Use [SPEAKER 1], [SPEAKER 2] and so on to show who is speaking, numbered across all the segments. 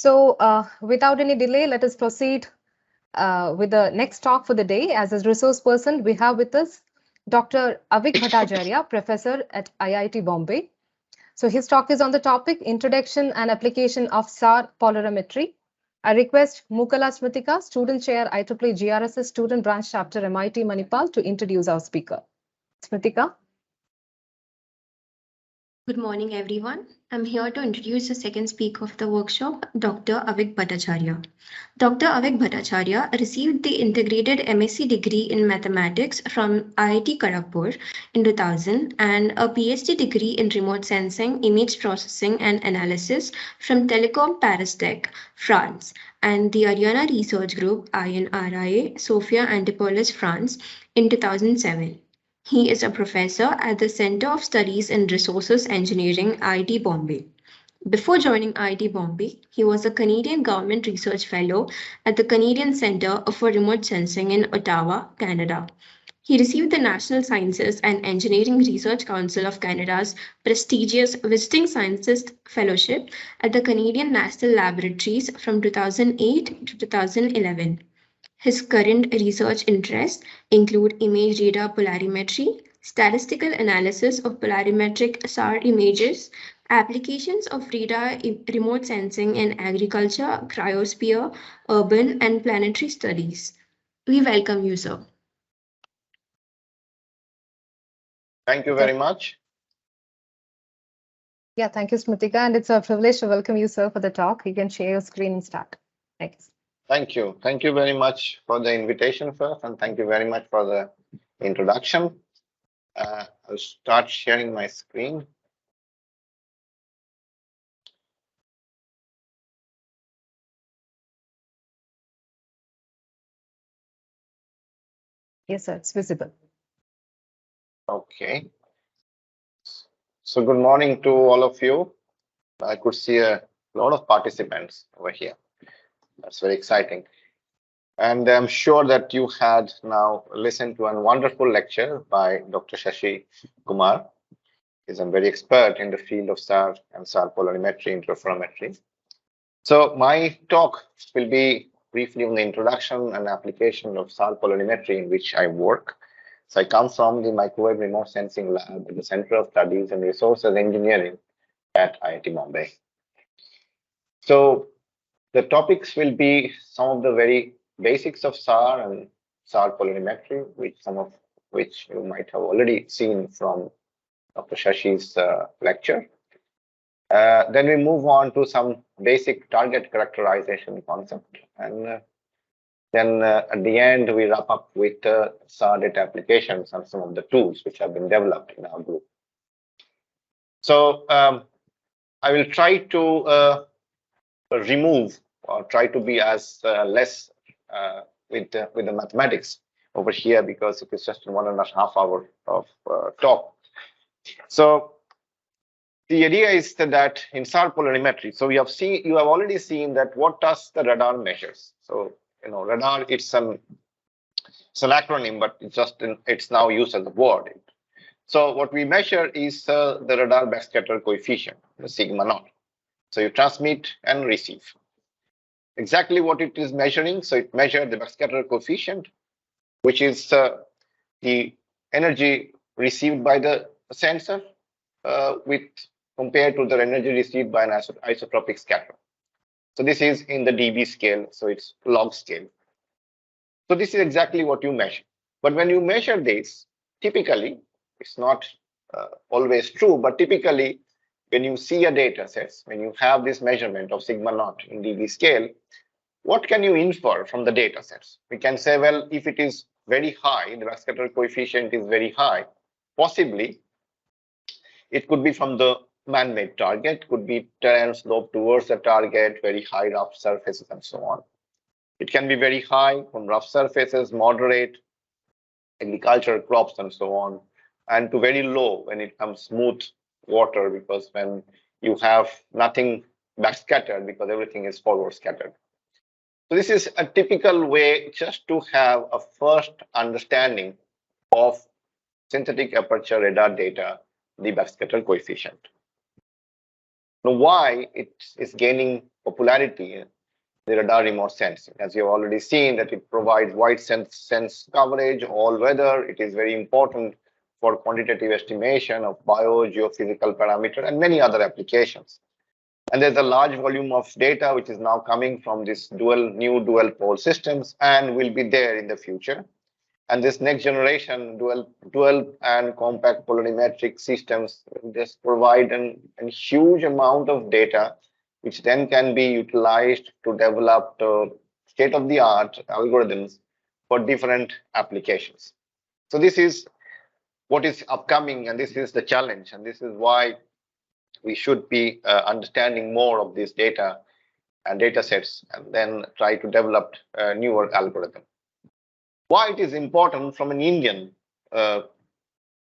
[SPEAKER 1] So without any delay, let us proceed with the next talk for the day. As a resource person, we have with us Dr. Avik Bhattacharya, professor at IIT Bombay. So his talk is on the topic Introduction and Application of SAR Polarimetry. I request Mukala Smritika, Student Chair, IEEE GRSS Student Branch Chapter, MIT Manipal, to introduce our speaker. Smritika.
[SPEAKER 2] Good morning, everyone. I'm here to introduce the second speaker of the workshop, Dr. Avik Bhattacharya. Dr. Avik Bhattacharya received the integrated MSc degree in mathematics from IIT Kharagpur in 2000 and a PhD degree in remote sensing, image processing and analysis from Telecom Paris Tech, France, and the Ariana Research Group, INRIA, Sofia Antipolis, France, in 2007. He is a professor at the Center of Studies in Resources Engineering, IIT Bombay. Before joining IIT Bombay, he was a Canadian Government Research Fellow at the Canadian Centre for Remote Sensing in Ottawa, Canada. He received the National Sciences and Engineering Research Council of Canada's prestigious Visiting Scientist Fellowship at the Canadian National Laboratories from 2008 to 2011. His current research interests include image data polarimetry, statistical analysis of polarimetric SAR images, applications of radar remote sensing in agriculture, cryosphere, urban and planetary studies. We welcome you, sir.
[SPEAKER 3] Thank you very much.
[SPEAKER 1] Yeah, thank you, Smritika. And it's a privilege to welcome you, sir, for the talk. You can share your screen and start. Thanks.
[SPEAKER 3] Thank you. Thank you very much for the invitation first, and thank you very much for the introduction. I'll start sharing my screen.
[SPEAKER 1] Yes, sir, it's visible.
[SPEAKER 3] Okay. So good morning to all of you. I could see a lot of participants over here. That's very exciting. And I'm sure that you had now listened to a wonderful lecture by Dr. Shashi Kumar. He's a very expert in the field of SAR and SAR polarimetry, interferometry. So my talk will be briefly on the introduction and application of SAR polarimetry in which I work. So I come from the Microwave Remote Sensing Lab at the Center of Studies and Resources Engineering at IIT Bombay. So the topics will be some of the very basics of SAR and SAR polarimetry, some of which you might have already seen from Dr. Shashi's lecture. Then we move on to some basic target characterization concept. And then at the end, we wrap up with SAR data applications and some of the tools which have been developed in our group. So I will try to remove or try to be as less with the mathematics over here because it is just 1.5 hours of talk. So the idea is that in SAR polarimetry, so you have already seen that what does the radar measures. So radar it's an acronym, but it's now used as a word. So what we measure is the radar backscatter coefficient, the sigma naught. So you transmit and receive. Exactly what it is measuring. So it measures the backscatter coefficient, which is the energy received by the sensor compared to the energy received by an isotropic scatter. So this is in the dB scale, so it's log scale. So this is exactly what you measure. But when you measure this, typically, it's not always true, but typically, when you see a data set, when you have this measurement of sigma naught in dB scale, what can you infer from the data sets? We can say, well, if it is very high, the backscatter coefficient is very high, possibly it could be from the man-made target, could be terrain slope towards the target, very high rough surfaces, and so on. It can be very high from rough surfaces, moderate, agricultural crops, and so on, and to very low when it comes smooth water, because when you have nothing backscattered, because everything is forward scattered. So this is a typical way just to have a first understanding of synthetic aperture radar data, the backscatter coefficient. Now, why it is gaining popularity, the radar remote sensing. As you have already seen, that it provides wide sense coverage, all weather. It is very important for quantitative estimation of geophysical parameter and many other applications. And there's a large volume of data which is now coming from this new dual pole systems and will be there in the future. And this next generation dual and compact polarimetric systems just provide a huge amount of data, which then can be utilized to develop state-of-the-art algorithms for different applications. So this is what is upcoming, and this is the challenge, and this is why we should be understanding more of this data and data sets, and then try to develop newer algorithm. Why it is important from an Indian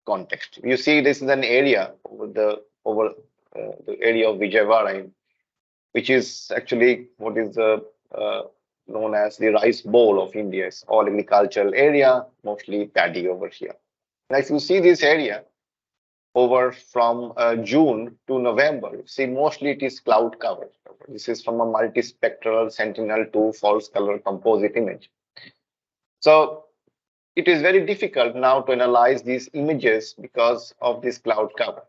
[SPEAKER 3] context? You see, this is an area over the area of Vijayawada, which is actually what is known as the rice bowl of India. It's all agricultural area, mostly paddy over here. Now, if you see this area over from June to November, you see mostly it is cloud covered. This is from a multispectral Sentinel-2 false color composite image. So it is very difficult now to analyze these images because of this cloud cover.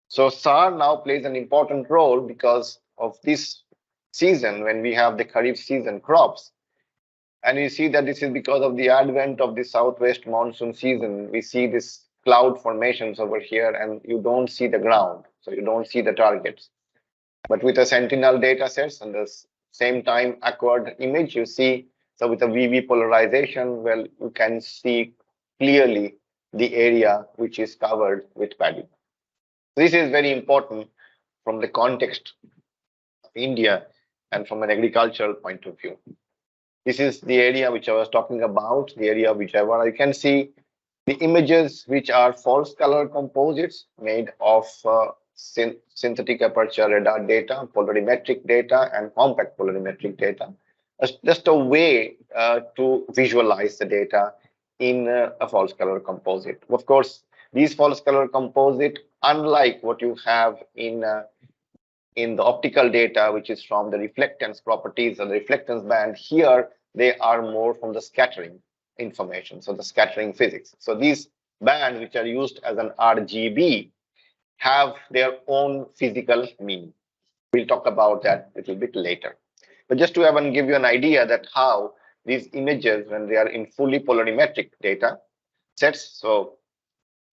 [SPEAKER 3] So SAR now plays an important role because of this season when we have the Kharif season crops. And you see that this is because of the advent of the southwest monsoon season. We see this cloud formations over here and you don't see the ground. So you don't see the targets. But with the Sentinel data sets and the same time acquired image, you see, so with the VV polarization, well, you can see clearly the area which is covered with paddy. This is very important from the context of India and from an agricultural point of view. This is the area which I was talking about, the area of Vijayawada. You can see the images which are false color composites made of synthetic aperture radar data, polarimetric data, and compact polarimetric data. Just a way to visualize the data in a false color composite. Of course, these false color composite, unlike what you have in the optical data, which is from the reflectance properties or the reflectance band, here they are more from the scattering information, so the scattering physics. So these bands, which are used as an RGB, have their own physical meaning. We'll talk about that a little bit later. But just to give you an idea that how these images, when they are in fully polarimetric data sets, so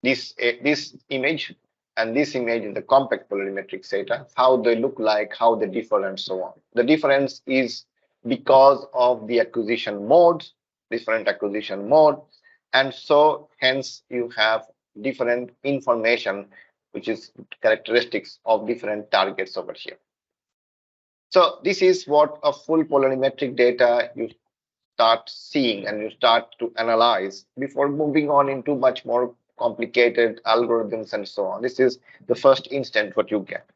[SPEAKER 3] this image and this image in the compact polarimetric data, how they look like, how they differ, and so on. The difference is because of the acquisition modes, different acquisition mode, and so hence you have different information, which is characteristics of different targets over here. So this is what a full polarimetric data you start seeing and you start to analyze before moving on into much more complicated algorithms and so on. This is the first instant what you get.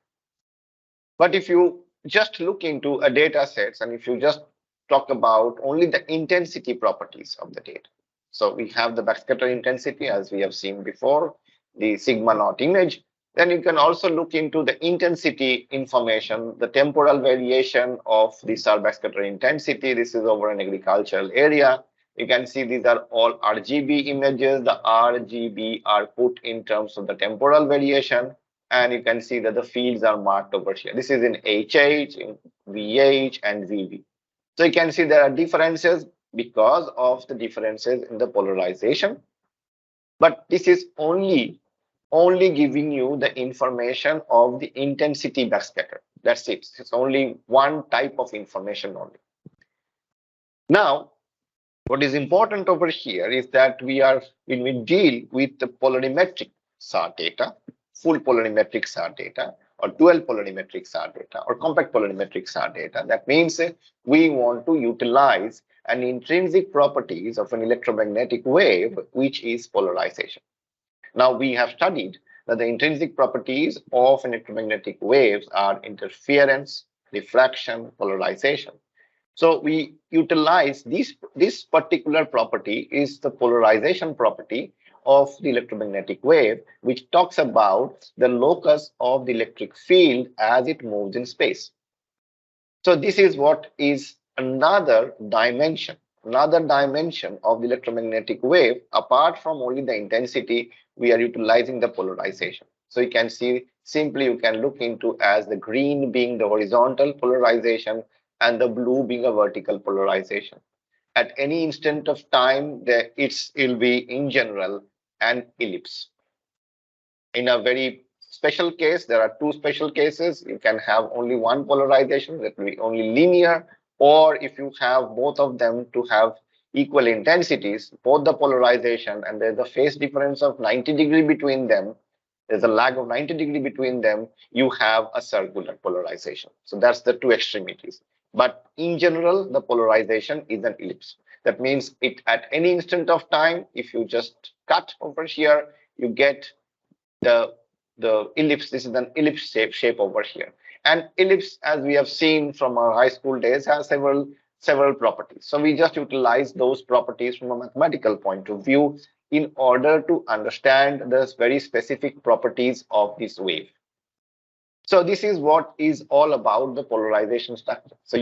[SPEAKER 3] But if you just look into a data sets and if you just talk about only the intensity properties of the data. So we have the backscatter intensity as we have seen before, the sigma naught image. Then you can also look into the intensity information, the temporal variation of the SAR backscatter intensity. This is over an agricultural area. You can see these are all RGB images. The RGB are put in terms of the temporal variation. And you can see that the fields are marked over here. This is in HH, in VH, and VV. So you can see there are differences because of the differences in the polarization. But this is only giving you the information of the intensity backscatter. That's it. It's only one type of information only. Now, what is important over here is that when we deal with the polarimetric SAR data, full polarimetric SAR data, or dual polarimetric SAR data, or compact polarimetric SAR data, that means we want to utilize an intrinsic properties of an electromagnetic wave, which is polarization. Now, we have studied that the intrinsic properties of electromagnetic waves are interference, diffraction, polarization. So we utilize this particular property is the polarization property of the electromagnetic wave, which talks about the locus of the electric field as it moves in space. So this is what is another dimension of the electromagnetic wave. Apart from only the intensity, we are utilizing the polarization. So you can see, simply you can look into as the green being the horizontal polarization and the blue being a vertical polarization. At any instant of time, it will be in general an ellipse. In a very special case, there are two special cases. You can have only one polarization, that will be only linear, or if you have both of them to have equal intensities, both the polarization and there's a phase difference of 90° between them, there's a lag of 90° between them, you have a circular polarization. So that's the two extremities. But in general, the polarization is an ellipse. That means it at any instant of time, if you just cut over here, you get the ellipse. This is an ellipse shape over here. And ellipse, as we have seen from our high school days, has several properties. So we just utilize those properties from a mathematical point of view in order to understand the very specific properties of this wave. So this is what is all about the polarization structure. So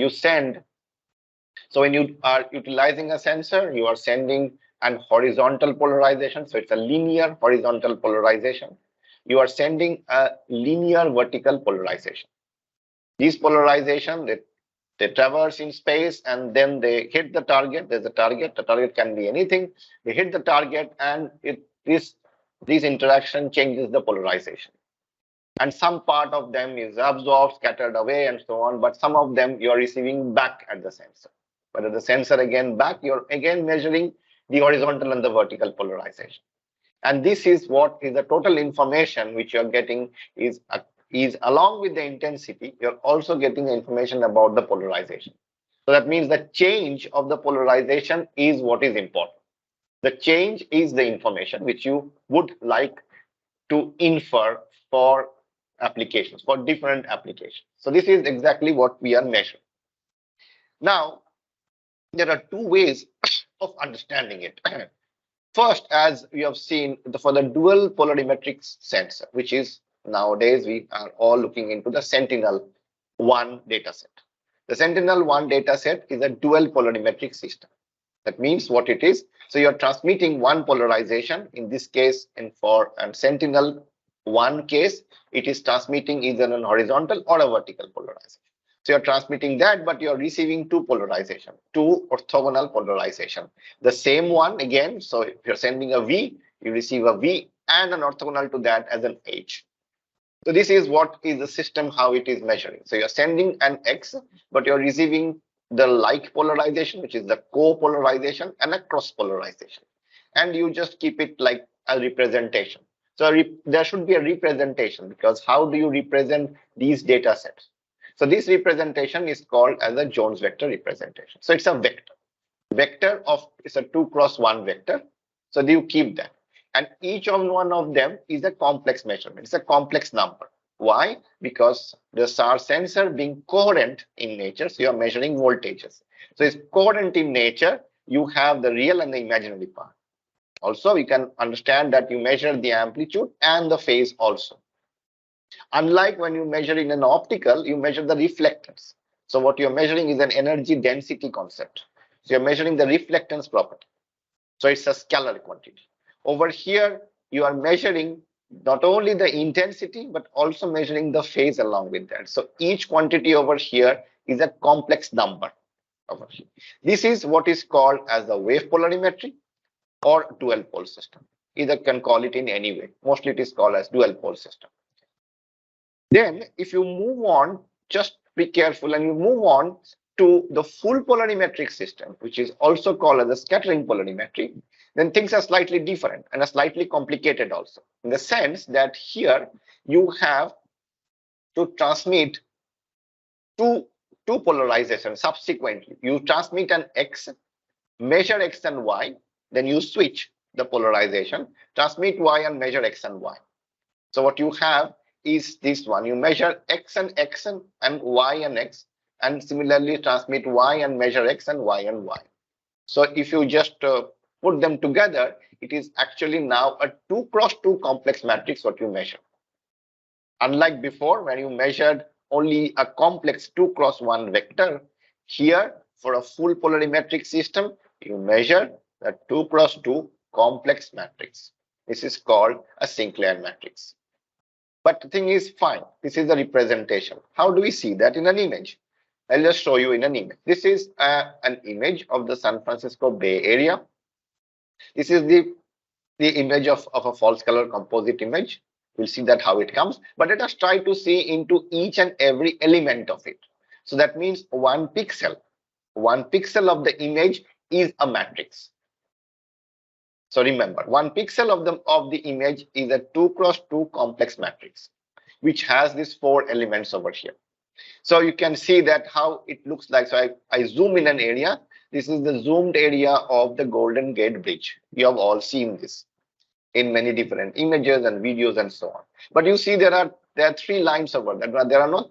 [SPEAKER 3] when you are utilizing a sensor, you are sending an horizontal polarization. So it's a linear horizontal polarization. You are sending a linear vertical polarization. These polarization, they traverse in space and then they hit the target. There's a target. The target can be anything. They hit the target and this interaction changes the polarization. And some part of them is absorbed, scattered away, and so on. But some of them you are receiving back at the sensor. But at the sensor again back, you're again measuring the horizontal and the vertical polarization. And this is what is the total information which you're getting is along with the intensity, you're also getting information about the polarization. So that means the change of the polarization is what is important. The change is the information which you would like to infer for applications, for different applications. So this is exactly what we are measuring. Now, there are two ways of understanding it. First, as we have seen, for the dual polarimetric sensor, which is nowadays we are all looking into the Sentinel-1 dataset. The Sentinel-1 dataset is a dual polarimetric system. That means what it is. So you're transmitting one polarization. In this case, and for Sentinel-1 case, it is transmitting either an horizontal or a vertical polarization. So you're transmitting that, but you're receiving two polarization, two orthogonal polarization. The same one again. So if you're sending a V, you receive a V and an orthogonal to that as an H. So this is what is the system, how it is measuring. So you're sending an X, but you're receiving the like polarization, which is the co-polarization, and a cross polarization. And you just keep it like a representation. So there should be a representation, because how do you represent these data sets? So this representation is called as a Jones vector representation. So it's a vector. Vector of it's a 2 × 1 vector. So you keep that. And each of one of them is a complex measurement. It's a complex number. Why? Because the SAR sensor being coherent in nature, so you're measuring voltages. So it's coherent in nature, you have the real and the imaginary part. Also, we can understand that you measure the amplitude and the phase also. Unlike when you measure in an optical, you measure the reflectance. So what you're measuring is an energy density concept. So you're measuring the reflectance property. So it's a scalar quantity. Over here, you are measuring not only the intensity, but also measuring the phase along with that. So each quantity over here is a complex number over here. This is what is called as the wave polarimetry or dual pole system. Either can call it in any way. Mostly it is called as dual pole system. Then if you move on, just be careful and you move on to the full polarimetric system, which is also called as the scattering polarimetry, then things are slightly different and are slightly complicated also, in the sense that here you have to transmit two polarizations subsequently. You transmit an X, measure X and Y, then you switch the polarization, transmit Y and measure X and Y. So what you have is this one. You measure X and Y and X, and similarly transmit Y and measure X and Y and Y. So if you just put them together, it is actually now a 2 × 2 complex matrix what you measure. Unlike before, when you measured only a complex 2x1 vector. Here, for a full polarimetric system, you measure the 2x2 complex matrix. This is called a Sinclair matrix. But the thing is, fine, this is a representation. How do we see that in an image? I'll just show you in an image. This is an image of the San Francisco Bay Area. This is the image of a false color composite image. We'll see that how it comes. But let us try to see into each and every element of it. So that means one pixel of the image is a matrix. So remember, one pixel of the image is a 2x2 complex matrix, which has these 4 elements over here. So you can see that how it looks like. So I zoom in an area. This is the zoomed area of the Golden Gate Bridge. You have all seen this in many different images and videos and so on. But you see there are 3 lines over there.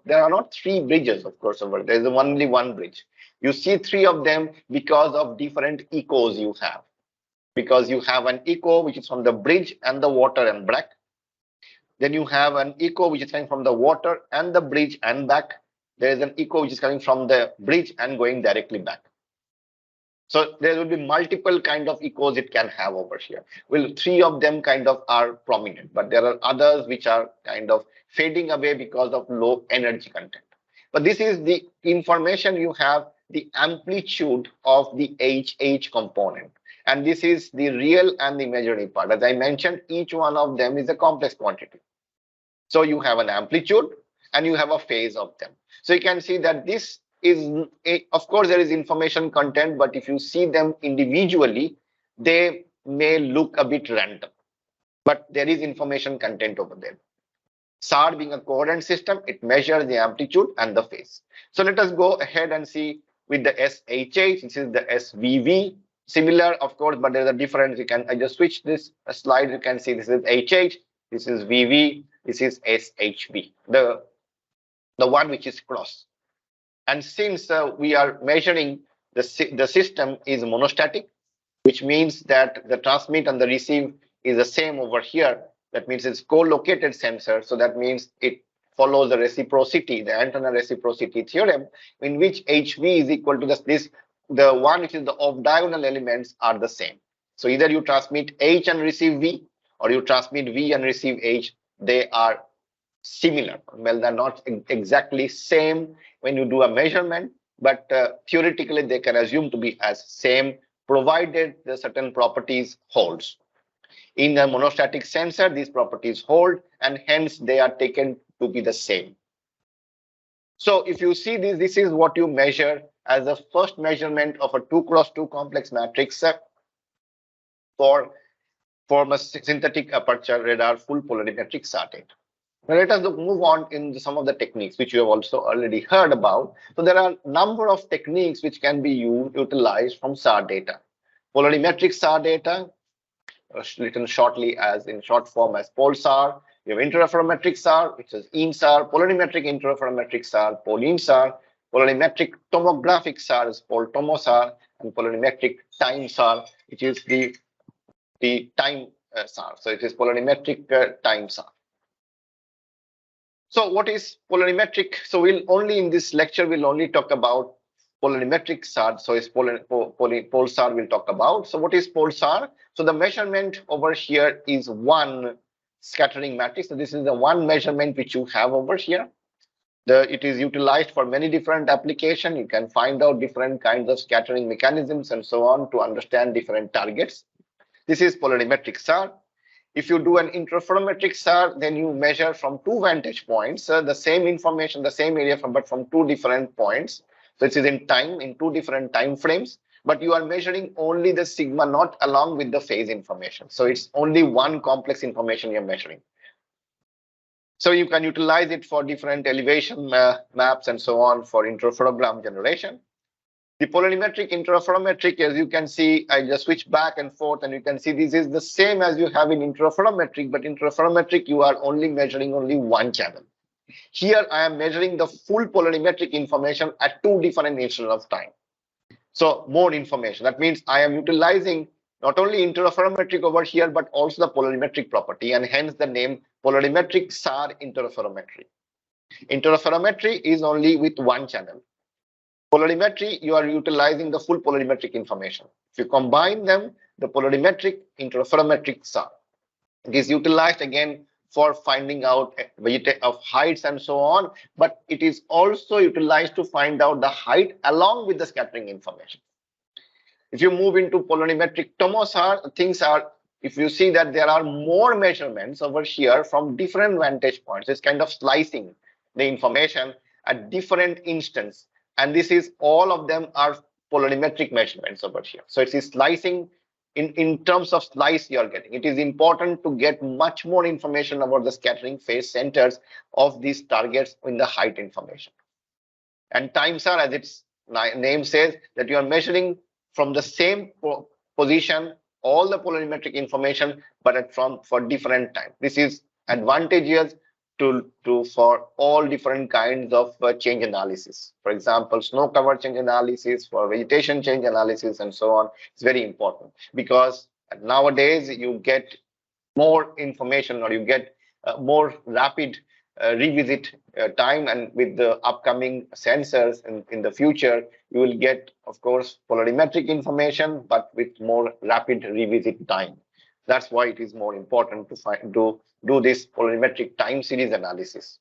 [SPEAKER 3] There are not 3 bridges, of course, over there. There is only one bridge. You see 3 of them because of different echoes you have. Because you have an echo which is from the bridge and the water and back. Then you have an echo which is coming from the water and the bridge and back. There is an echo which is coming from the bridge and going directly back. So there will be multiple kind of echoes it can have over here. Well, 3 of them kind of are prominent, but there are others which are kind of fading away because of low energy content. But this is the information you have, the amplitude of the HH component. And this is the real and the imaginary part. As I mentioned, each one of them is a complex quantity. So you have an amplitude and you have a phase of them. So you can see that this is, of course, there is information content, but if you see them individually, they may look a bit random. But there is information content over there. SAR being a coherent system, it measures the amplitude and the phase. So let us go ahead and see with the SHH. This is the SVV. Similar, of course, but there's a difference. I just switch this slide. You can see this is HH, this is VV, this is SHV, the one which is cross. And since we are measuring the system is monostatic, which means that the transmit and the receive is the same over here. That means it's co-located sensor. So that means it follows the reciprocity, the antenna reciprocity theorem, in which HV is equal to the one which is the off-diagonal elements are the same. So either you transmit H and receive V, or you transmit V and receive H. They are similar. Well, they're not exactly same when you do a measurement, but theoretically they can assume to be as same, provided the certain properties holds. In a monostatic sensor, these properties hold, and hence they are taken to be the same. So if you see this is what you measure as the first measurement of a 2x2 complex matrix for a synthetic aperture radar full polarimetric SAR data. Now let us move on into some of the techniques which you have also already heard about. So there are a number of techniques which can be utilized from SAR data. Polarimetric SAR data, written shortly as in short form as PolSAR. You have interferometric SAR, which is InSAR, polarimetric interferometric SAR, PolInSAR, polarimetric tomographic SAR is PolTomosAR, and polarimetric time SAR, which is the time SAR. So it is polarimetric time SAR. So what is polarimetric? So we'll only in this lecture we'll only talk about polarimetric SAR. So it's PolSAR we'll talk about. So what is PolSAR? So the measurement over here is one scattering matrix. So this is the one measurement which you have over here. It is utilized for many different applications. You can find out different kinds of scattering mechanisms and so on to understand different targets. This is polarimetric SAR. If you do an interferometric SAR, then you measure from 2 vantage points, the same information, the same area, but from 2 different points. So it is in time, in 2 different time frames, but you are measuring only the sigma naught along with the phase information. So it's only one complex information you're measuring. So you can utilize it for different elevation maps and so on for interferogram generation. The polarimetric interferometric, as you can see, I just switch back and forth, and you can see this is the same as you have in interferometric, but interferometric you are only measuring only one channel. Here I am measuring the full polarimetric information at 2 different instants of time. So more information. That means I am utilizing not only interferometric over here, but also the polarimetric property, and hence the name polarimetric SAR interferometry. Interferometry is only with one channel. Polarimetry, you are utilizing the full polarimetric information. If you combine them, the polarimetric interferometric SAR. It is utilized again for finding out of heights and so on, but it is also utilized to find out the height along with the scattering information. If you move into polarimetric tomosar, things are, if you see that there are more measurements over here from different vantage points, it's kind of slicing the information at different instants. And this is, all of them are polarimetric measurements over here. So it is slicing in terms of slice you are getting. It is important to get much more information about the scattering phase centers of these targets in the height information. And times are, as its name says, that you are measuring from the same position all the polarimetric information, but for different time. This is advantageous for all different kinds of change analysis. For example, snow cover change analysis, for vegetation change analysis, and so on. It's very important because nowadays you get more information, or you get more rapid revisit time, and with the upcoming sensors in the future, you will get, of course, polarimetric information, but with more rapid revisit time. That's why it is more important to do this polarimetric time series analysis.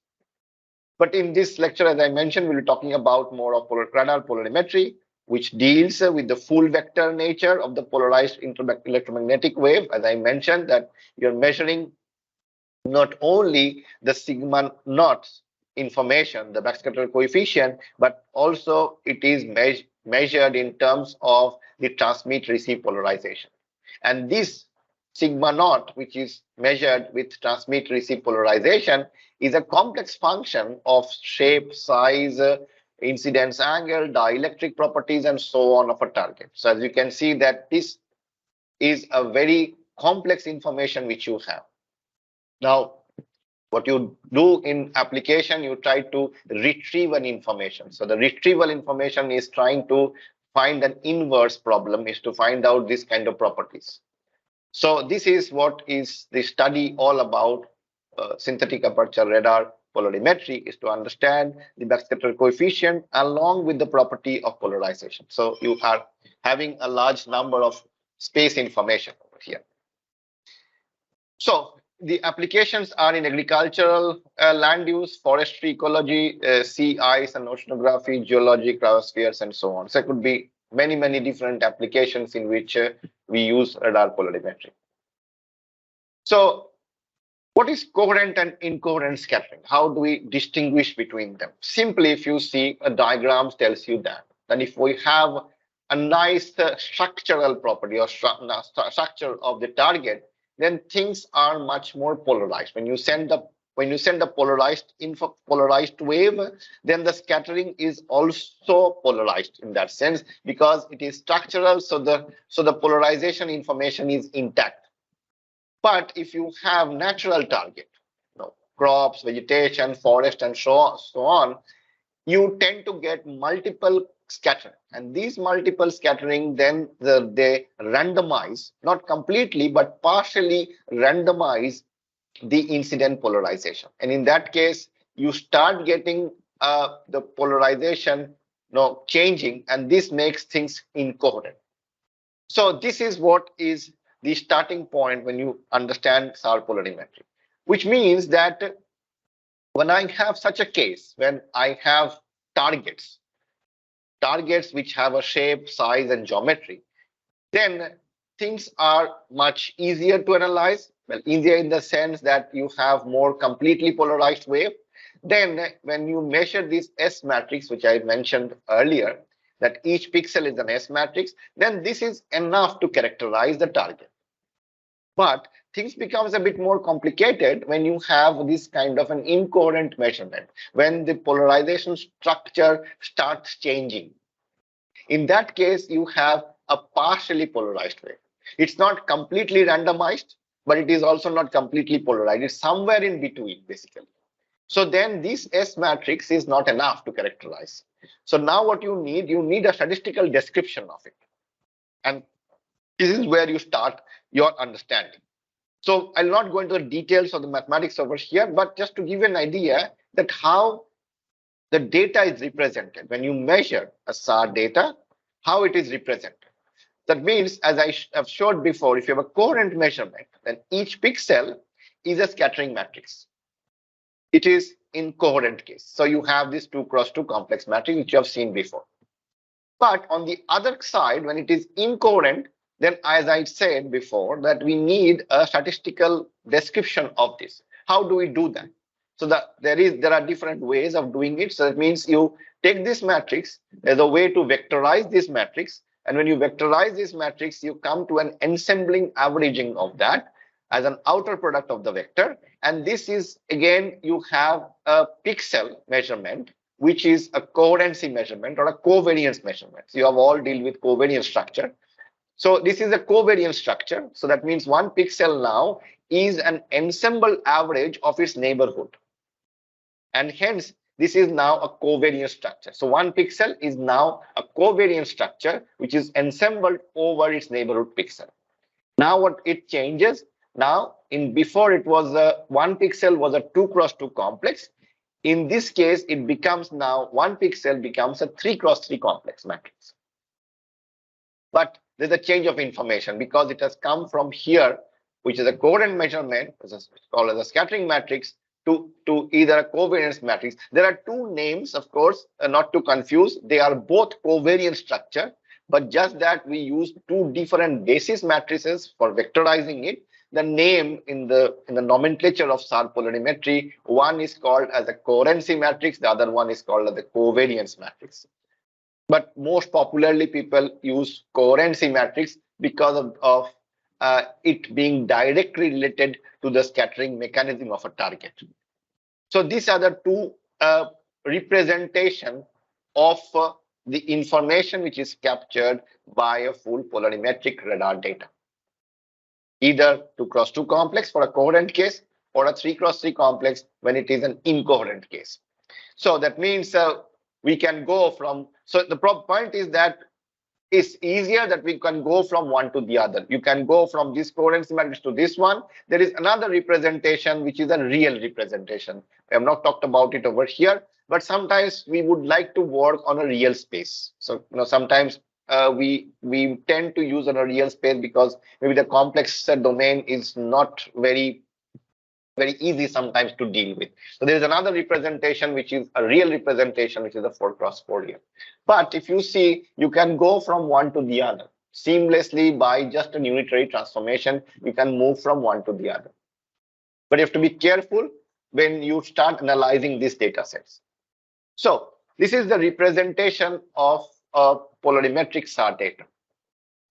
[SPEAKER 3] But in this lecture, as I mentioned, we'll be talking about more of radar polarimetry, which deals with the full vector nature of the polarized electromagnetic wave. As I mentioned, that you're measuring not only the sigma naught information, the backscatter coefficient, but also it is measured in terms of the transmit-receive polarization. And this sigma naught, which is measured with transmit-receive polarization, is a complex function of shape, size, incidence angle, dielectric properties, and so on of a target. So as you can see that this is a very complex information which you have. Now, what you do in application, you try to retrieve an information. So the retrieval information is trying to find an inverse problem, is to find out this kind of properties. So this is what is the study all about. Synthetic aperture radar polarimetry is to understand the backscatter coefficient along with the property of polarization. So you are having a large number of space information over here. So the applications are in agricultural land use, forestry, ecology, sea ice and oceanography, geology, cryospheres, and so on. So it could be many different applications in which we use radar polarimetry. So what is coherent and incoherent scattering? How do we distinguish between them? Simply, if you see a diagram tells you that. And if we have a nice structural property or structure of the target, then things are much more polarized. When you send a polarized wave, then the scattering is also polarized in that sense, because it is structural, so the polarization information is intact. But if you have natural target, crops, vegetation, forest, and so on, you tend to get multiple scattering. And these multiple scattering, then they randomize, not completely, but partially randomize the incident polarization. And in that case, you start getting the polarization changing, and this makes things incoherent. So this is what is the starting point when you understand SAR polarimetry, which means that when I have such a case, when I have targets which have a shape, size, and geometry, then things are much easier to analyze. Well, easier in the sense that you have more completely polarized wave. Then when you measure this S matrix, which I mentioned earlier, that each pixel is an S matrix, then this is enough to characterize the target. But things becomes a bit more complicated when you have this kind of an incoherent measurement, when the polarization structure starts changing. In that case, you have a partially polarized wave. It's not completely randomized, but it is also not completely polarized. It's somewhere in between, basically. So then this S matrix is not enough to characterize. So now what you need a statistical description of it. And this is where you start your understanding. So I'll not go into the details of the mathematics over here, but just to give you an idea, that how the data is represented. When you measure a SAR data, how it is represented. That means, as I have showed before, if you have a coherent measurement, then each pixel is a scattering matrix. It is in coherent case. So you have this 2x2 complex matrix, which you have seen before. But on the other side, when it is incoherent, then as I said before, that we need a statistical description of this. How do we do that? So that there are different ways of doing it. So that means you take this matrix as a way to vectorize this matrix. And when you vectorize this matrix, you come to an ensembling averaging of that as an outer product of the vector. And this is, again, you have a pixel measurement, which is a coherency measurement or a covariance measurement. So you have all deal with covariance structure. So this is a covariance structure. So that means one pixel now is an ensemble average of its neighborhood. And hence, this is now a covariance structure. So one pixel is now a covariance structure, which is ensembled over its neighborhood pixel. Now what it changes, now before it was one pixel was a 2x2 complex. In this case, it becomes now one pixel becomes a 3x3 complex matrix. But there's a change of information because it has come from here, which is a coherent measurement, which is called as a scattering matrix, to either a covariance matrix. There are two names, of course, not to confuse. They are both covariance structure, but just that we use two different basis matrices for vectorizing it. The name in the nomenclature of SAR polarimetry, one is called as a coherency matrix, the other one is called as the covariance matrix. But most popularly, people use coherency matrix because of it being directly related to the scattering mechanism of a target. So these are the two representation of the information which is captured by a full polarimetric radar data. Either 2x2 complex for a coherent case or a 3x3 complex when it is an incoherent case. So that means we can go from, so the point is that it's easier that we can go from one to the other. You can go from this coherency matrix to this one. There is another representation, which is a real representation. I have not talked about it over here, but sometimes we would like to work on a real space. So, sometimes we tend to use on a real space because maybe the complex domain is not very easy sometimes to deal with. So there is another representation, which is a real representation, which is a 4x4 here. But if you see, you can go from one to the other seamlessly by just a unitary transformation. You can move from one to the other. But you have to be careful when you start analyzing these data sets. So this is the representation of polarimetric SAR data.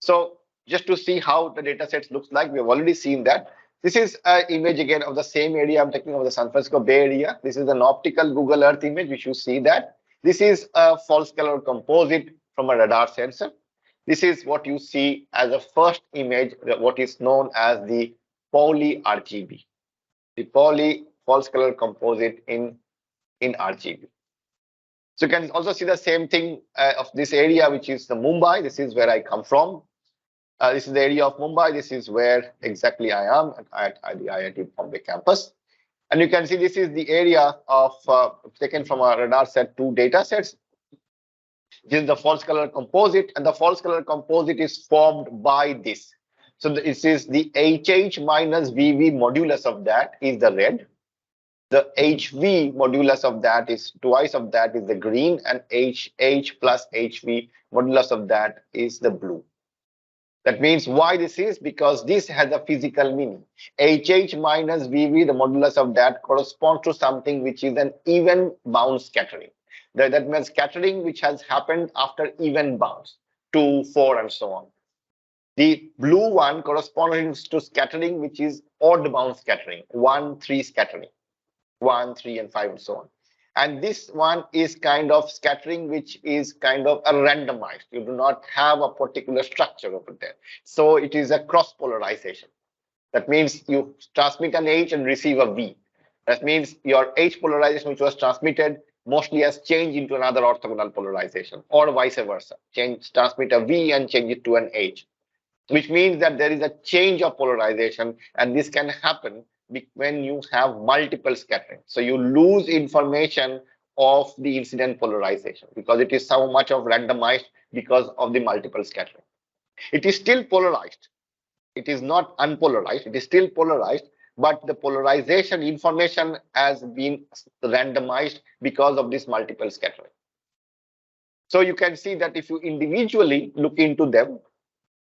[SPEAKER 3] So just to see how the data sets looks like, we have already seen that. This is an image again of the same area. I'm taking of the San Francisco Bay Area. This is an optical Google Earth image, which you see that. This is a false color composite from a radar sensor. This is what you see as a first image, what is known as the poly RGB, the poly false color composite in RGB. So you can also see the same thing of this area, which is the Mumbai. This is where I come from. This is the area of Mumbai. This is where exactly I am at the IIT Bombay campus. And you can see this is the area of taken from a radar set 2 data sets. This is the false color composite, and the false color composite is formed by this. So this is the HH minus VV modulus of that is the red. The HV modulus of that is twice of that is the green, and HH plus HV modulus of that is the blue. That means why this is because this has a physical meaning. HH minus VV, the modulus of that corresponds to something which is an even bounce scattering. That means scattering which has happened after even bounce, 2, 4, and so on. The blue one corresponds to scattering which is odd bounce scattering, 1, 3 scattering, 1, 3, and 5, and so on. And this one is kind of scattering, which is kind of a randomized. You do not have a particular structure over there. So it is a cross polarization. That means you transmit an H and receive a V. That means your H polarization, which was transmitted, mostly has changed into another orthogonal polarization, or vice versa. Transmit a V and change it to an H, which means that there is a change of polarization, and this can happen when you have multiple scattering. So you lose information of the incident polarization because it is so much of randomized because of the multiple scattering. It is still polarized. It is not unpolarized. It is still polarized, but the polarization information has been randomized because of this multiple scattering. So you can see that if you individually look into them,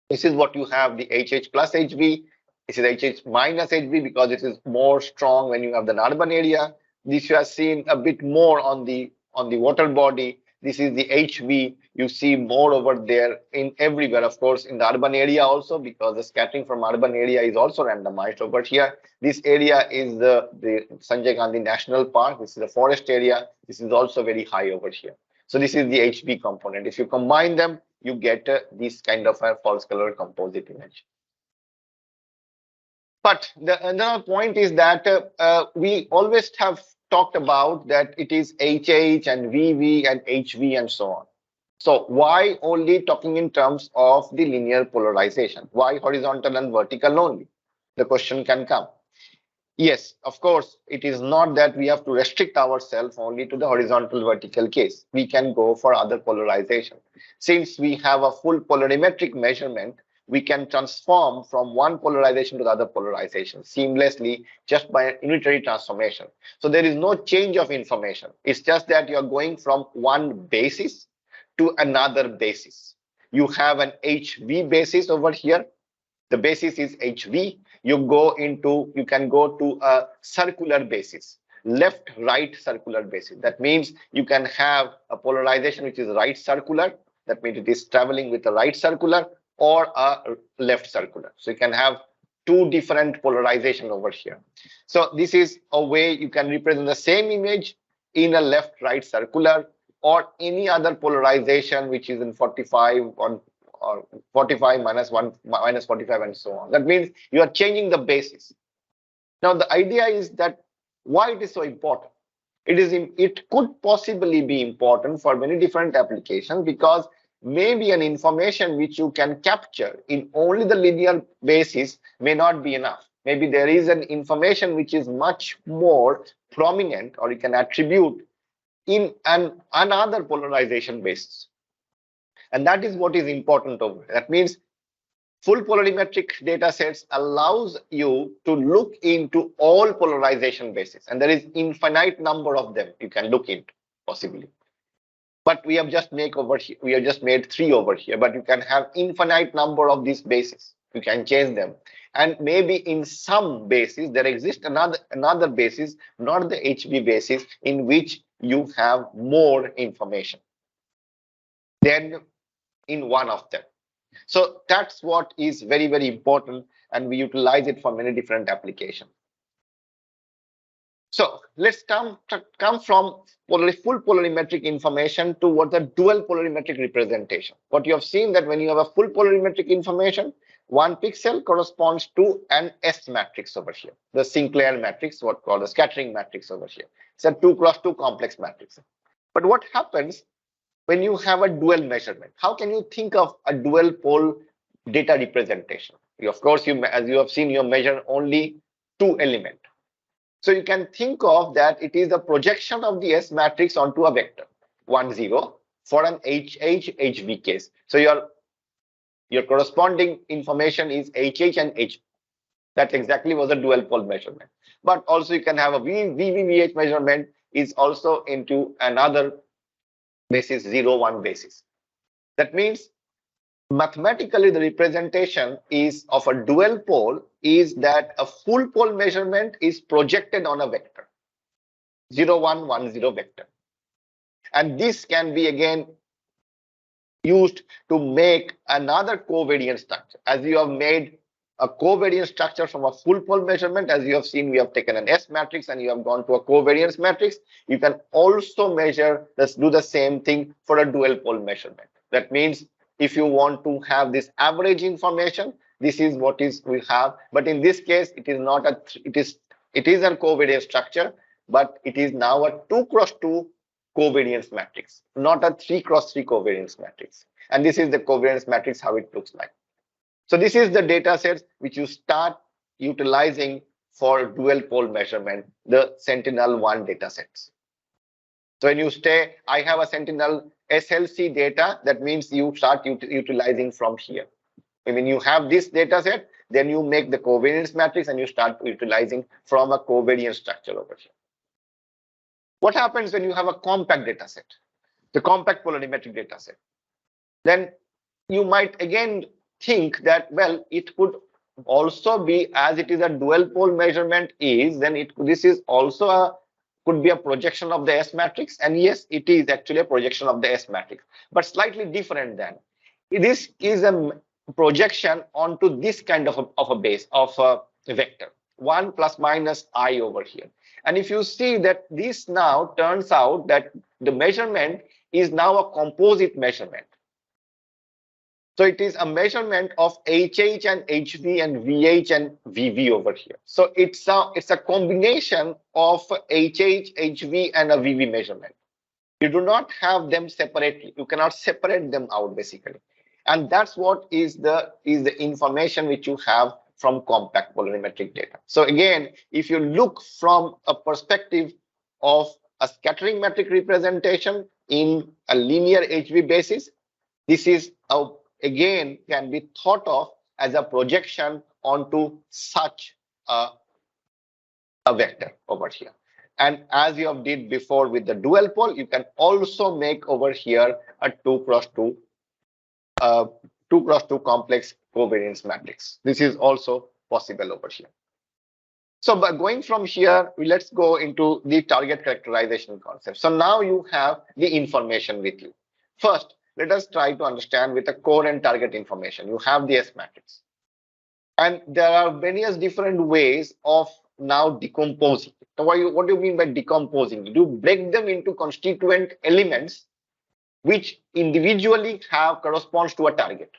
[SPEAKER 3] this is what you have, the HH plus HV. This is HH minus HV because it is more strong when you have the urban area. This you are seeing a bit more on the water body. This is the HV. You see more over there in everywhere, of course, in the urban area also, because the scattering from urban area is also randomized over here. This area is the Sanjay Gandhi National Park. This is the forest area. This is also very high over here. So this is the HV component. If you combine them, you get this kind of a false color composite image. But another point is that we always have talked about that it is HH and VV and HV and so on. So why only talking in terms of the linear polarization? Why horizontal and vertical only? The question can come. Yes, of course, it is not that we have to restrict ourselves only to the horizontal vertical case. We can go for other polarization. Since we have a full polarimetric measurement, we can transform from one polarization to the other polarization seamlessly just by an unitary transformation. So there is no change of information. It's just that you're going from one basis to another basis. You have an HV basis over here. The basis is HV. You can go to a circular basis, left-right circular basis. That means you can have a polarization which is right circular. That means it is traveling with a right circular or a left circular. So you can have two different polarization over here. So this is a way you can represent the same image in a left-right circular or any other polarization which is in 45 or 45 minus 1 minus 45 and so on. That means you are changing the basis. Now the idea is that why it is so important. It could possibly be important for many different applications because maybe an information which you can capture in only the linear basis may not be enough. Maybe there is an information which is much more prominent or you can attribute in another polarization basis. And that is what is important over. That means full polarimetric data sets allows you to look into all polarization bases, and there is infinite number of them you can look into possibly. But we have just made 3 over here, but you can have infinite number of these bases. You can change them, and maybe in some basis there exists another basis, not the HV basis, in which you have more information than in one of them. So that's what is very, very important, and we utilize it for many different applications. So let's come from full polarimetric information towards a dual polarimetric representation. What you have seen that when you have a full polarimetric information, one pixel corresponds to an S matrix over here, the Sinclair matrix, what called the scattering matrix over here. It's a 2x2 complex matrix. But what happens when you have a dual measurement? How can you think of a dual pole data representation? Of course, as you have seen, you measure only 2 elements. So you can think of that it is a projection of the S matrix onto a vector, 1, 0, for an HV case. So your corresponding information is HH and H. That exactly was a dual pole measurement. But also you can have a VVH measurement is also into another basis, 0, 1 basis. That means mathematically the representation is of a dual pole is that a full pole measurement is projected on a vector, 0, 1, 1, 0 vector. And this can be again used to make another covariance structure. As you have made a covariance structure from a full pole measurement, as you have seen, we have taken an S matrix and you have gone to a covariance matrix. You can also measure do the same thing for a dual pole measurement. That means if you want to have this average information, this is what we have. But in this case, it is not it is a covariance structure, but it is now a 2x2 covariance matrix, not a 3x3 covariance matrix. And this is the covariance matrix, how it looks like. So this is the data sets which you start utilizing for dual pole measurement, the Sentinel-1 data sets. So when you say, I have a Sentinel SLC data, that means you start utilizing from here. When you have this data set, then you make the covariance matrix and you start utilizing from a covariance structure over here. What happens when you have a compact data set, the compact polarimetric data set? Then you might again think that, well, it could also be, as it is a dual pole measurement then this is also could be a projection of the S matrix. And yes, it is actually a projection of the S matrix, but slightly different than. This is a projection onto this kind of a base of a vector, 1 plus minus I over here. And if you see that this now turns out that the measurement is now a composite measurement. So it is a measurement of HH and HV and VH and VV over here. So it's a combination of HH, HV and a VV measurement. You do not have them separately. You cannot separate them out basically. And that's what is the information which you have from compact polarimetric data. So again, if you look from a perspective of a scattering metric representation in a linear HV basis, this is again can be thought of as a projection onto such a vector over here. And as you have did before with the dual pole, you can also make over here a 2 cross 2 complex covariance matrix. This is also possible over here. So by going from here, let's go into the target characterization concept. So now you have the information with you. First, let us try to understand with the core and target information. You have the S matrix. And there are various different ways of now decomposing. So what do you mean by decomposing? You break them into constituent elements which individually corresponds to a target.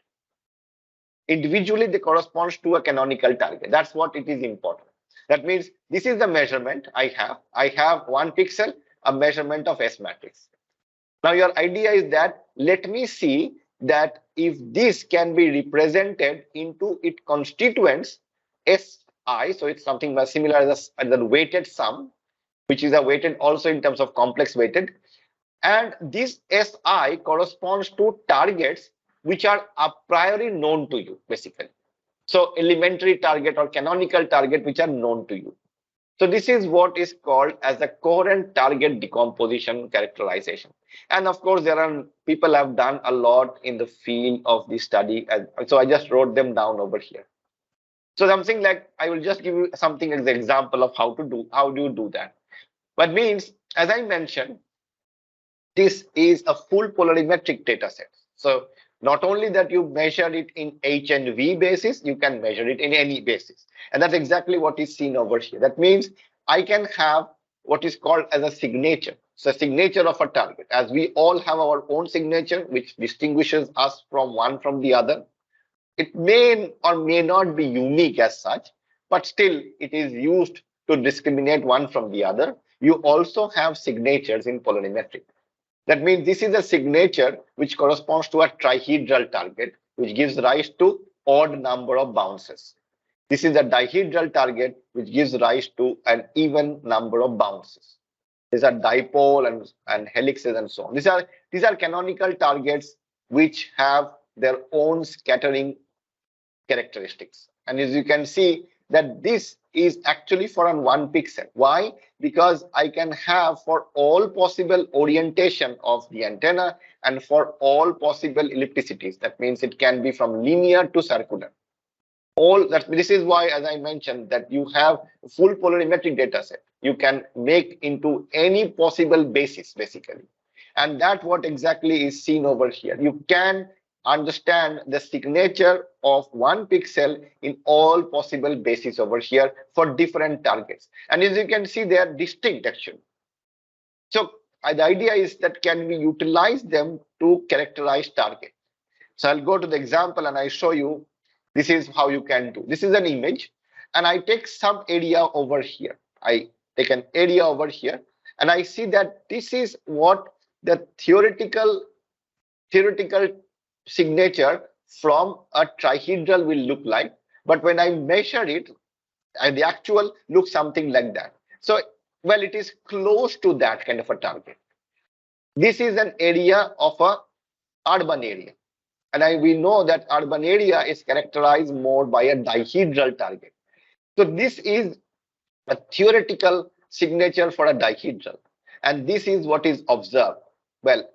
[SPEAKER 3] Individually, they corresponds to a canonical target. That's what it is important. That means this is the measurement I have. I have 1 pixel, a measurement of S matrix. Now your idea is that let me see that if this can be represented into its constituents SI, so it's something similar as the weighted sum, which is a weighted also in terms of complex weighted. And this SI corresponds to targets which are a priori known to you, basically. So elementary target or canonical target which are known to you. So this is what is called as the coherent target decomposition characterization. And of course, people have done a lot in the field of this study. So I just wrote them down over here. So something like, I will just give you something as an example of how do you do that. But means, as I mentioned, this is a full polarimetric data set. So not only that you measure it in H and V basis, you can measure it in any basis. And that's exactly what is seen over here. That means I can have what is called as a signature. So signature of a target, as we all have our own signature, which distinguishes us from one from the other. It may or may not be unique as such, but still it is used to discriminate one from the other. You also have signatures in polarimetric. That means this is a signature which corresponds to a trihedral target, which gives rise to odd number of bounces. This is a dihedral target, which gives rise to an even number of bounces. These are dipole and helixes and so on. These are canonical targets which have their own scattering characteristics. And as you can see that this is actually for 1 pixel. Why? Because I can have for all possible orientation of the antenna and for all possible ellipticities. That means it can be from linear to circular. This is why, as I mentioned, that you have full polarimetric data set. You can make into any possible basis, basically. And that's what exactly is seen over here. You can understand the signature of 1 pixel in all possible bases over here for different targets. And as you can see, they are distinct actually. So the idea is that can we utilize them to characterize target. So I'll go to the example and I show you this is how you can do. This is an image and I take some area over here. I take an area over here and I see that this is what the theoretical signature from a trihedral will look like. But when I measure it, and the actual looks something like that. So, well, it is close to that kind of a target. This is an area of a urban area, and we know that urban area is characterized more by a dihedral target. So this is a theoretical signature for a dihedral, and this is what is observed. Well,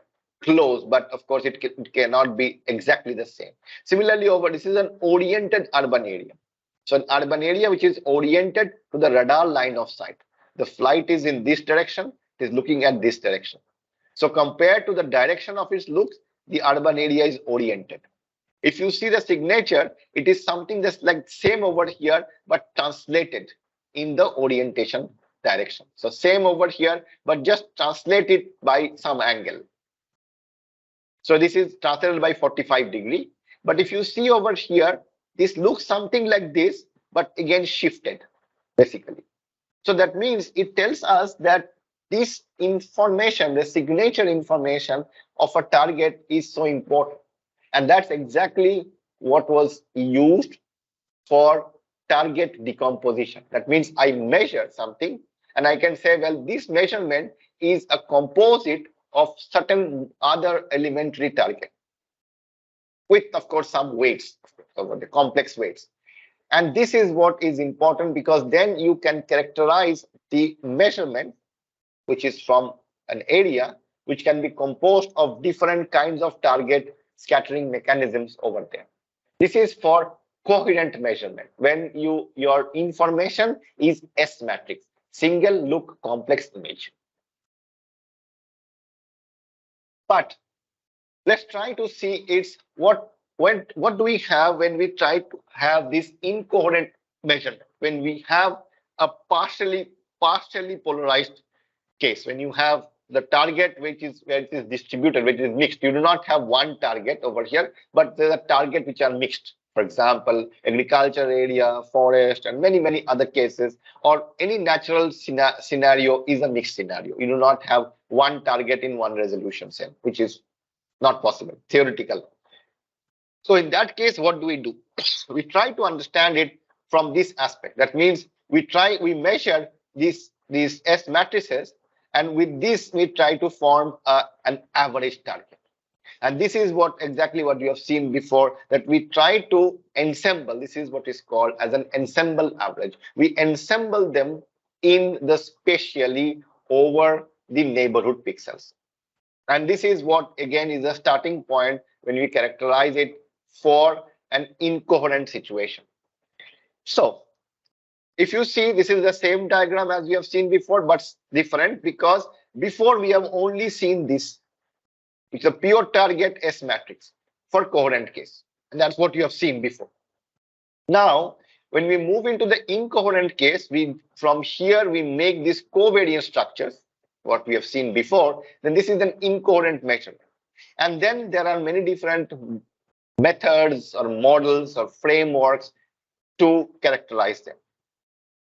[SPEAKER 3] close, but of course it cannot be exactly the same. Similarly, over this is an oriented urban area. So an urban area which is oriented to the radar line of sight. The flight is in this direction, it is looking at this direction. So compared to the direction of its looks, the urban area is oriented. If you see the signature, it is something that's like same over here, but translated in the orientation direction. So same over here, but just translated by some angle. So this is translated by 45 degree. But if you see over here, this looks something like this, but again shifted, basically. So that means it tells us that this information, the signature information of a target is so important. And that's exactly what was used for target decomposition. That means I measure something and I can say, well, this measurement is a composite of certain other elementary target with, of course, some weights, the complex weights. And this is what is important, because then you can characterize the measurement, which is from an area, which can be composed of different kinds of target scattering mechanisms over there. This is for coherent measurement, when your information is S matrix, single look complex image. But let's try to see what do we have when we try to have this incoherent measurement, when we have a partially polarized case, when you have the target where it is distributed, which is mixed. You do not have one target over here, but there are targets which are mixed. For example, agriculture area, forest, and many other cases, or any natural scenario is a mixed scenario. You do not have one target in one resolution cell, which is not possible, theoretical. So in that case, what do? We try to understand it from this aspect. That means we measure these S matrices, and with this we try to form an average target. And this is exactly what we have seen before, that we try to ensemble. This is what is called as an ensemble average. We ensemble them in the spatially over the neighborhood pixels. And this is what again is a starting point when we characterize it for an incoherent situation. So if you see, this is the same diagram as we have seen before, but different, because before we have only seen this. It's a pure target S matrix for coherent case. And that's what you have seen before. Now, when we move into the incoherent case, from here we make these covariant structures, what we have seen before. Then this is an incoherent measurement. And then there are many different methods or models or frameworks to characterize them.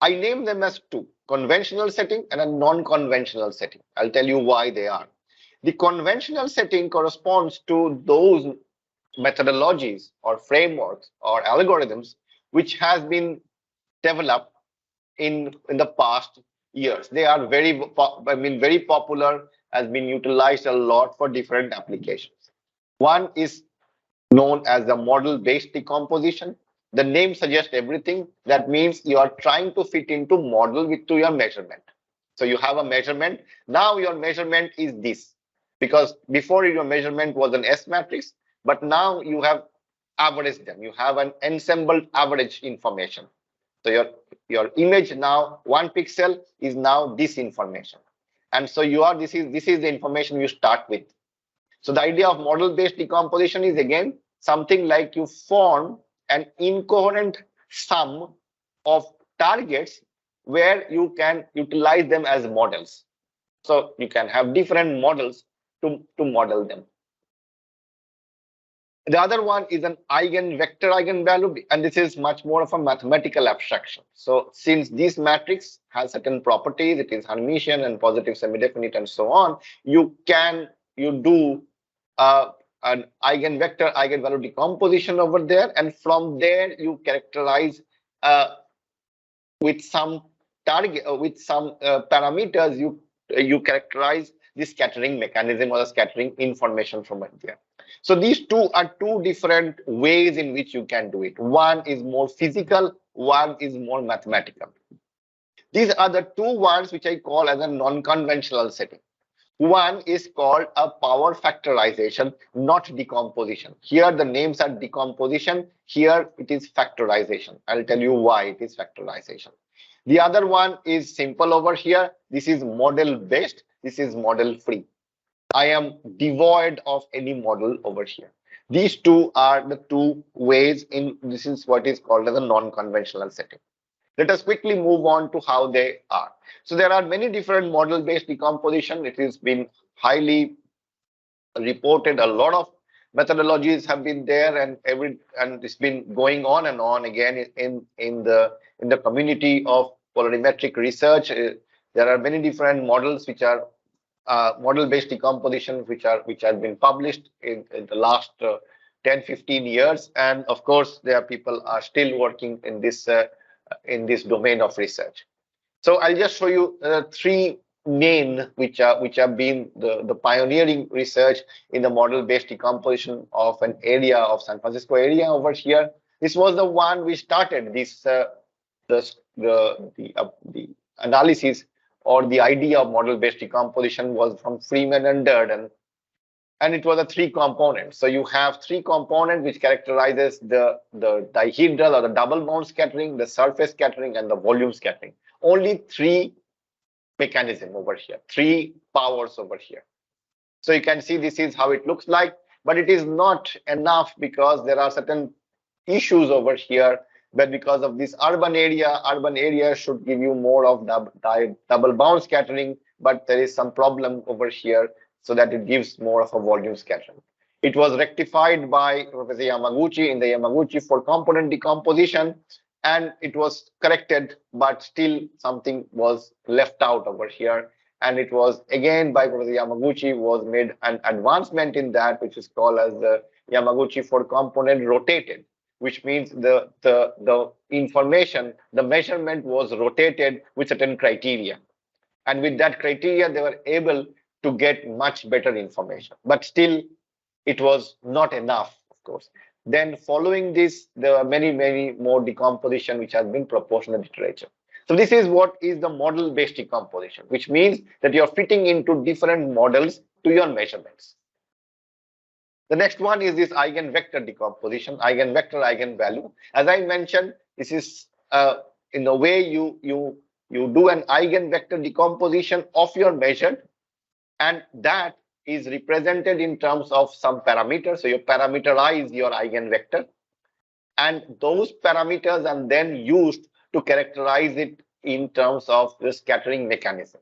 [SPEAKER 3] I name them as two: conventional setting and a non-conventional setting. I'll tell you why they are. The conventional setting corresponds to those methodologies or frameworks or algorithms which has been developed in the past years. They are very popular, has been utilized a lot for different applications. One is known as the model-based decomposition. The name suggests everything. That means you are trying to fit into model to your measurement. So you have a measurement. Now your measurement is this, because before your measurement was an S matrix, but now you have averaged them. You have an ensembled average information. So your image now, one pixel is now this information. And so this is the information you start with. So the idea of model-based decomposition is again something like you form an incoherent sum of targets where you can utilize them as models. So you can have different models to model them. The other one is an vector eigenvalue, and this is much more of a mathematical abstraction. So since this matrix has certain properties, it is Hermitian and positive semi-definite and so on, you do an eigenvector eigenvalue decomposition over there, and from there you characterize a with some target with some parameters, you characterize the scattering mechanism or the scattering information from there. So these two are two different ways in which you can do it. One is more physical, one is more mathematical. These are the two ones which I call as a non-conventional setting. One is called a power factorization, not decomposition. Here the names are decomposition, here it is factorization. I'll tell you why it is factorization. The other one is simple over here. This is model based, this is model free. I am devoid of any model over here. These two are the two ways in, this is what is called as a non-conventional setting. Let us quickly move on to how they are. So there are many different model-based decomposition. It has been highly reported. A lot of methodologies have been there, and it's been going on and on again in the community of polarimetric research. There are many different models which are model-based decomposition which have been published in the last 10-15 years, and of course there are people are still working in this domain of research. So I'll just show you three main which have been the pioneering research in the model-based decomposition of an area of San Francisco area over here. This was the one we started this the analysis or the idea of model-based decomposition was from Freeman and Durden, and it was a three component. So you have three components which characterizes the dihedral or the double bond scattering, the surface scattering, and the volume scattering. Only three mechanism over here, three powers over here. So you can see this is how it looks like, but it is not enough because there are certain issues over here. But because of this urban area should give you more of double bound scattering, but there is some problem over here so that it gives more of a volume scattering. It was rectified by Professor Yamaguchi in the Yamaguchi four component decomposition, and it was corrected, but still something was left out over here. And it was again by Professor Yamaguchi was made an advancement in that, which is called as the Yamaguchi four component rotated, which means the information, the measurement was rotated with certain criteria. And with that criteria, they were able to get much better information. But still, it was not enough, of course. Then following this, there are many more decomposition which has been proposed in the literature. So this is what is the model-based decomposition, which means that you're fitting into different models to your measurements. The next one is this eigenvector decomposition, eigenvector, eigenvalue. As I mentioned, this is in the way you do an eigenvector decomposition of your measured, and that is represented in terms of some parameters. So you parameterize your eigenvector, and those parameters are then used to characterize it in terms of the scattering mechanism.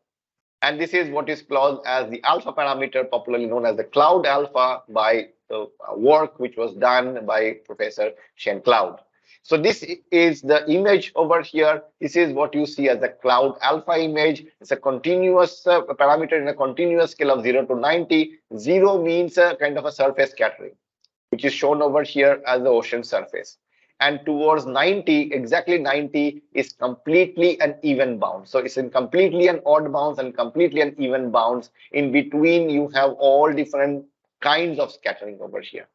[SPEAKER 3] And this is what is called as the alpha parameter, popularly known as the cloud alpha, by the work which was done by Professor Shane Cloud. So this is the image over here. This is what you see as a cloud alpha image. It's a continuous parameter in a continuous scale of 0 to 90. 0 means a kind of a surface scattering, which is shown over here as the ocean surface. And towards 90, exactly 90 is completely an even bound. So it's in completely an odd bounds and completely an even bounds. In between, you have all different kinds of scattering over here.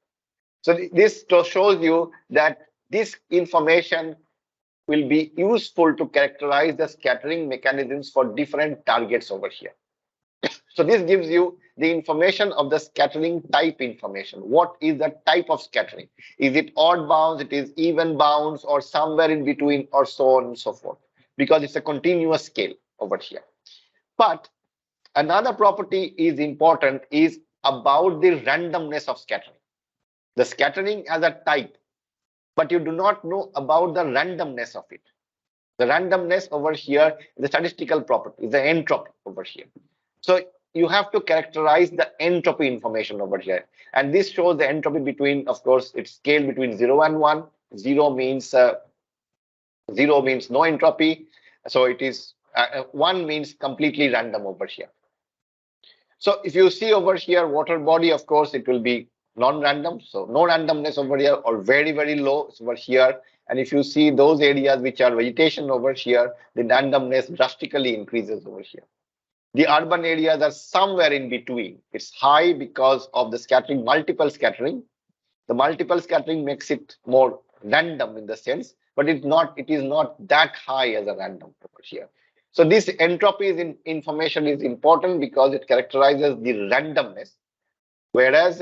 [SPEAKER 3] So this shows you that this information will be useful to characterize the scattering mechanisms for different targets over here. So this gives you the information of the scattering type information. What is the type of scattering? Is it odd bounds, it is even bounds, or somewhere in between, or so on and so forth, because it's a continuous scale over here. But another property is important, is about the randomness of scattering. The scattering as a type, but you do not know about the randomness of it. The randomness over here is the statistical property, is the entropy over here. So you have to characterize the entropy information over here. And this shows the entropy between, of course, it's scale between 0 and 1. 0 means no entropy. So it is 1 means completely random over here. So if you see over here water body, of course, it will be non-random, so no randomness over here, or very, very low over here. And if you see those areas which are vegetation over here, the randomness drastically increases over here. The urban areas are somewhere in between. It's high because of the scattering, multiple scattering. The multiple scattering makes it more random in the sense, but it is not that high as a random over here. So this entropy information is important because it characterizes the randomness, whereas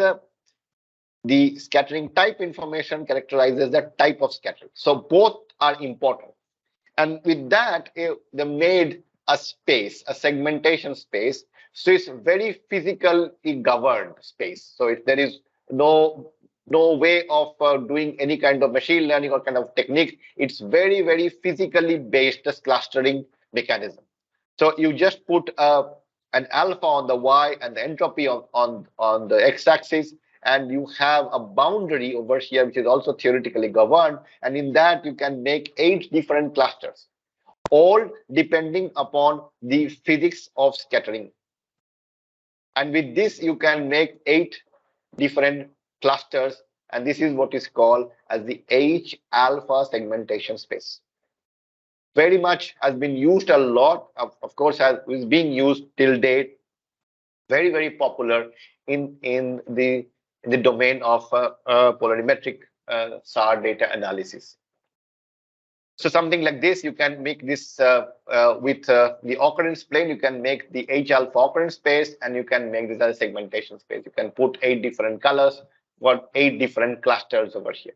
[SPEAKER 3] the scattering type information characterizes the type of scattering. So both are important. And with that, they made a space, a segmentation space. So it's very physically governed space. So if there is no way of doing any kind of machine learning or kind of technique, it's very, very physically based clustering mechanism. So you just put an alpha on the y and the entropy on the x-axis, and you have a boundary over here which is also theoretically governed, and in that you can make 8 different clusters, all depending upon the physics of scattering. And with this you can make 8 different clusters, and this is what is called as the H alpha segmentation space. Very much has been used a lot, of course is being used till date, very, very popular in the domain of polarimetric SAR data analysis. So something like this, you can make this with the occurrence plane, you can make the H alpha occurrence space, and you can make this as a segmentation space. You can put 8 different colors, got 8 different clusters over here.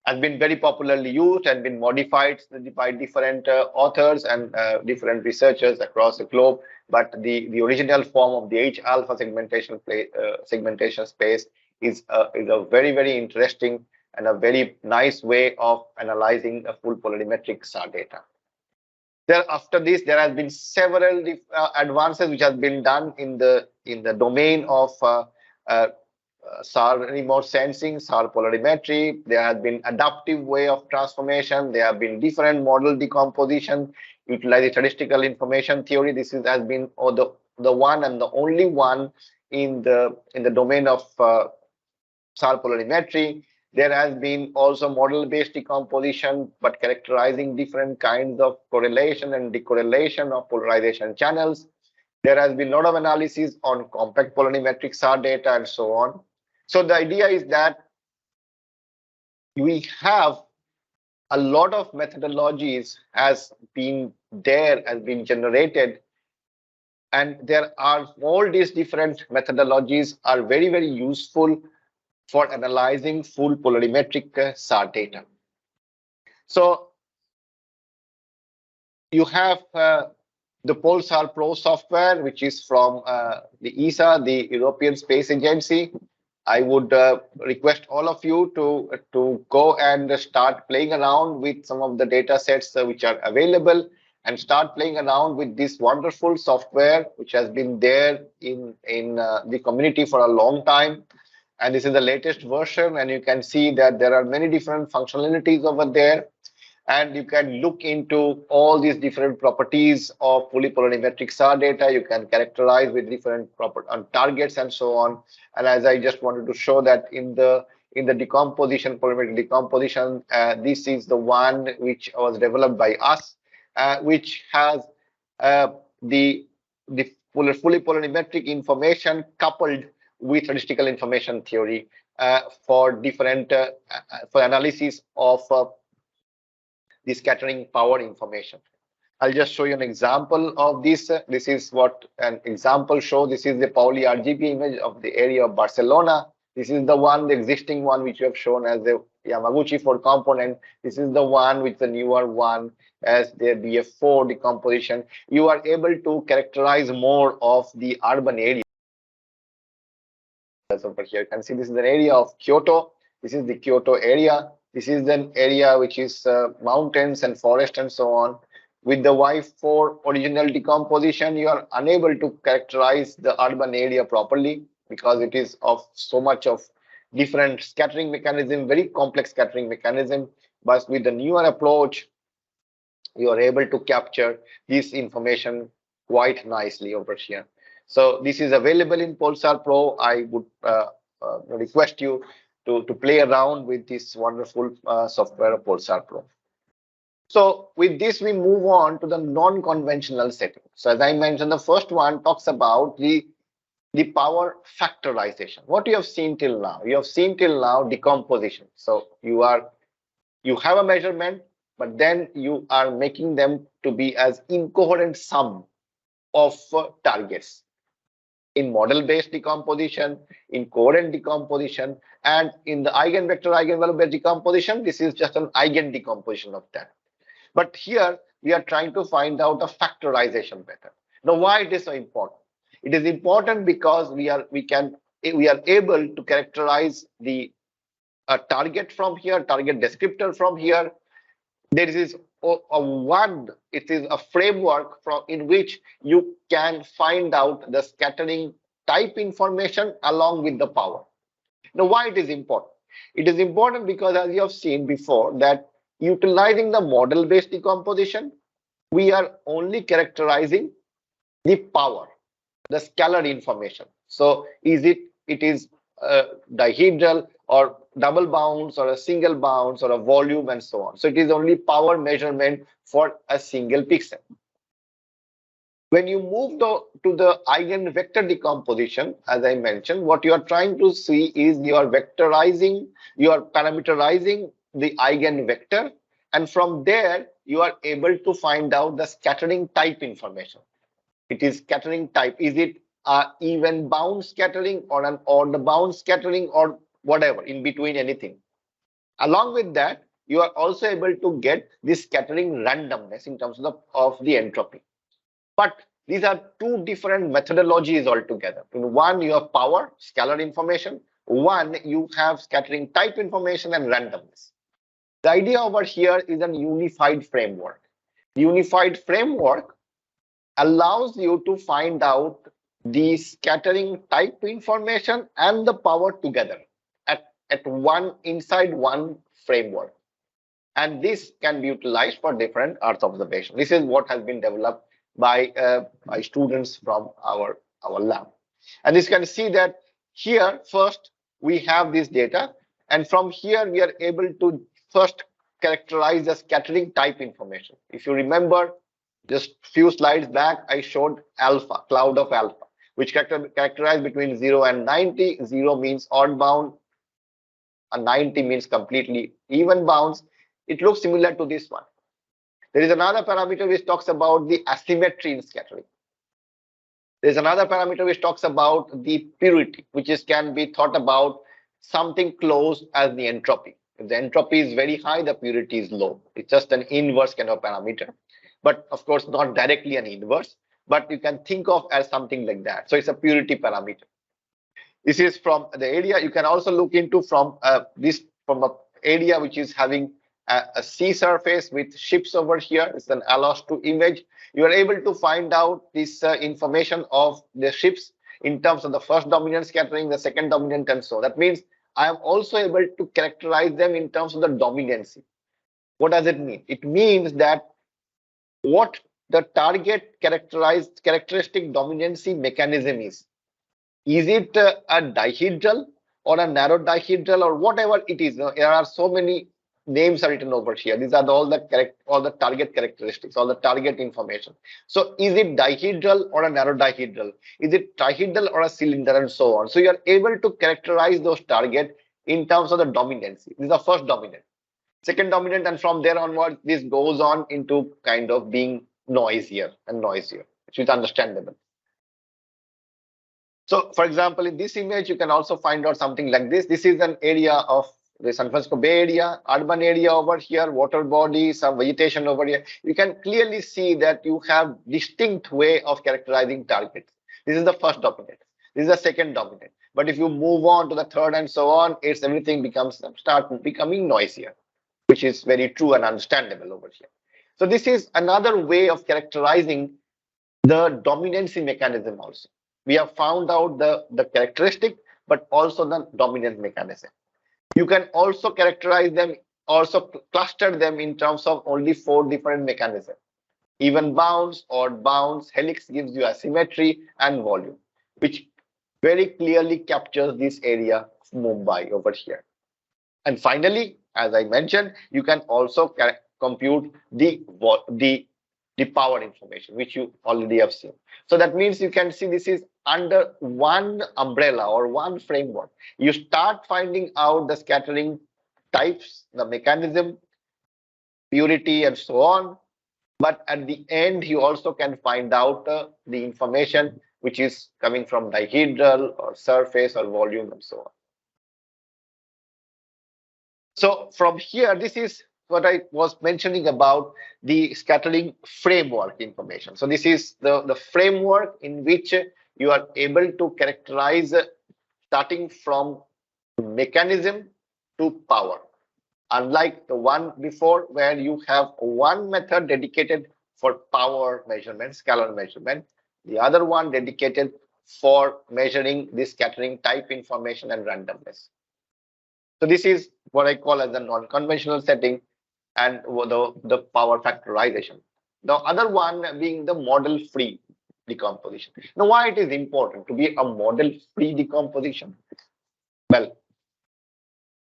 [SPEAKER 3] Has been very popularly used and been modified by different authors and different researchers across the globe. But the original form of the H alpha segmentation space is a very, very interesting and a very nice way of analyzing a full polarimetric SAR data. After this, there has been several advances which have been done in the domain of SAR remote sensing, SAR polarimetry. There has been adaptive way of transformation. There have been different model decomposition, utilizing statistical information theory. This has been the one and the only one in the domain of SAR polarimetry. There has been also model-based decomposition, but characterizing different kinds of correlation and decorrelation of polarization channels. There has been a lot of analysis on compact polarimetric SAR data and so on. So the idea is that we have a lot of methodologies has been generated, and there are all these different methodologies are very, very useful for analyzing full polarimetric SAR data. So you have the PolSAR Pro software, which is from the ESA, the European Space Agency. I would request all of you to go and start playing around with some of the data sets which are available, and start playing around with this wonderful software which has been there in the community for a long time. And this is the latest version, and you can see that there are many different functionalities over there, and you can look into all these different properties of fully polarimetric SAR data. You can characterize with different targets and so on. And as I just wanted to show that in the decomposition, polarimetric decomposition, this is the one which was developed by us, which has the fully polarimetric information coupled with statistical information theory for different for analysis of the scattering power information. I'll just show you an example of this. This is what an example shows. This is the Pauli RGB image of the area of Barcelona. This is the one, the existing one, which you have shown as the Yamaguchi 4 component. This is the one with the newer one as the BF4 decomposition. You are able to characterize more of the urban area. Over here, you can see this is an area of Kyoto. This is the Kyoto area. This is an area which is mountains and forest and so on. With the Y4 original decomposition, you are unable to characterize the urban area properly because it is of so much of different scattering mechanism, very complex scattering mechanism. But with the newer approach, you are able to capture this information quite nicely over here. So this is available in PolSAR Pro. I would request you to play around with this wonderful software of Pulsar Pro. So with this, we move on to the non-conventional setting. So as I mentioned, the first one talks about the power factorization. What you have seen till now? You have seen till now decomposition. So you have a measurement, but then you are making them to be as incoherent sum of targets in model-based decomposition, in coherent decomposition, and in the eigenvector eigenvalue-based decomposition. This is just an eigen decomposition of that. But here we are trying to find out a factorization method. Now, why it is so important? It is important because we are able to characterize the target from here, target descriptor from here. There is it is a framework in which you can find out the scattering type information along with the power. Now, why it is important? It is important because, as you have seen before, that utilizing the model-based decomposition, we are only characterizing the power, the scalar information. So it is dihedral or double bounce or a single bounce or a volume and so on. So it is only power measurement for a single pixel. When you move to the eigenvector decomposition, as I mentioned, what you are trying to see is you are parameterizing the eigenvector, and from there you are able to find out the scattering type information. It is scattering type. Is it even bound scattering or an odd bound scattering or whatever in between, anything. Along with that, you are also able to get this scattering randomness in terms of the entropy. But these are two different methodologies altogether. In one, you have power, scalar information. One, you have scattering type information and randomness. The idea over here is an unified framework. The unified framework allows you to find out the scattering type information and the power together inside one framework. And this can be utilized for different Earth observation. This is what has been developed by students from our lab. And you can see that here first we have this data, and from here we are able to first characterize the scattering type information. If you remember, just few slides back, I showed alpha, cloud of alpha, which characterized between 0 and 90. 0 means odd bound, and 90 means completely even bounds. It looks similar to this one. There is another parameter which talks about the asymmetry in scattering. There is another parameter which talks about the purity, which can be thought about something close as the entropy. If the entropy is very high, the purity is low. It's just an inverse kind of parameter, but of course not directly an inverse, but you can think of as something like that. So it's a purity parameter. This is from the area. You can also look into from an area which is having a sea surface with ships over here. It's an ALOS2 image. You are able to find out this information of the ships in terms of the first dominant scattering, the second dominant, and so on. That means I am also able to characterize them in terms of the dominancy. What does it mean? It means that what the target characteristic dominancy mechanism is. Is it a dihedral or a narrow dihedral or whatever it is? There are so many names are written over here. These are all the target characteristics, all the target information. So is it dihedral or a narrow dihedral? Is it trihedral or a cylinder, and so on? So you are able to characterize those targets in terms of the dominancy. This is the first dominant. Second dominant, and from there onward, this goes on into kind of being noisier and noisier, which is understandable. So, for example, in this image, you can also find out something like this. This is an area of the San Francisco Bay Area, urban area over here, water body, some vegetation over here. You can clearly see that you have distinct way of characterizing targets. This is the first dominant. This is the second dominant. But if you move on to the third and so on, everything start becoming noisier, which is very true and understandable over here. So this is another way of characterizing the dominancy mechanism also. We have found out the characteristic, but also the dominant mechanism. You can also characterize them, also cluster them in terms of only 4 different mechanisms. Even bounds, odd bounds, helix gives you asymmetry and volume, which very clearly captures this area of Mumbai over here. And finally, as I mentioned, you can also compute the power information, which you already have seen. So that means you can see this is under one umbrella or one framework. You start finding out the scattering types, the mechanism, purity, and so on. But at the end, you also can find out the information which is coming from dihedral or surface or volume and so on. So from here, this is what I was mentioning about the scattering framework information. So this is the framework in which you are able to characterize starting from mechanism to power. Unlike the one before, where you have one method dedicated for power measurement, scalar measurement, the other one dedicated for measuring the scattering type information and randomness. So this is what I call as a non-conventional setting and the power factorization. The other one being the model-free decomposition. Now, why it is important to be a model-free decomposition? Well,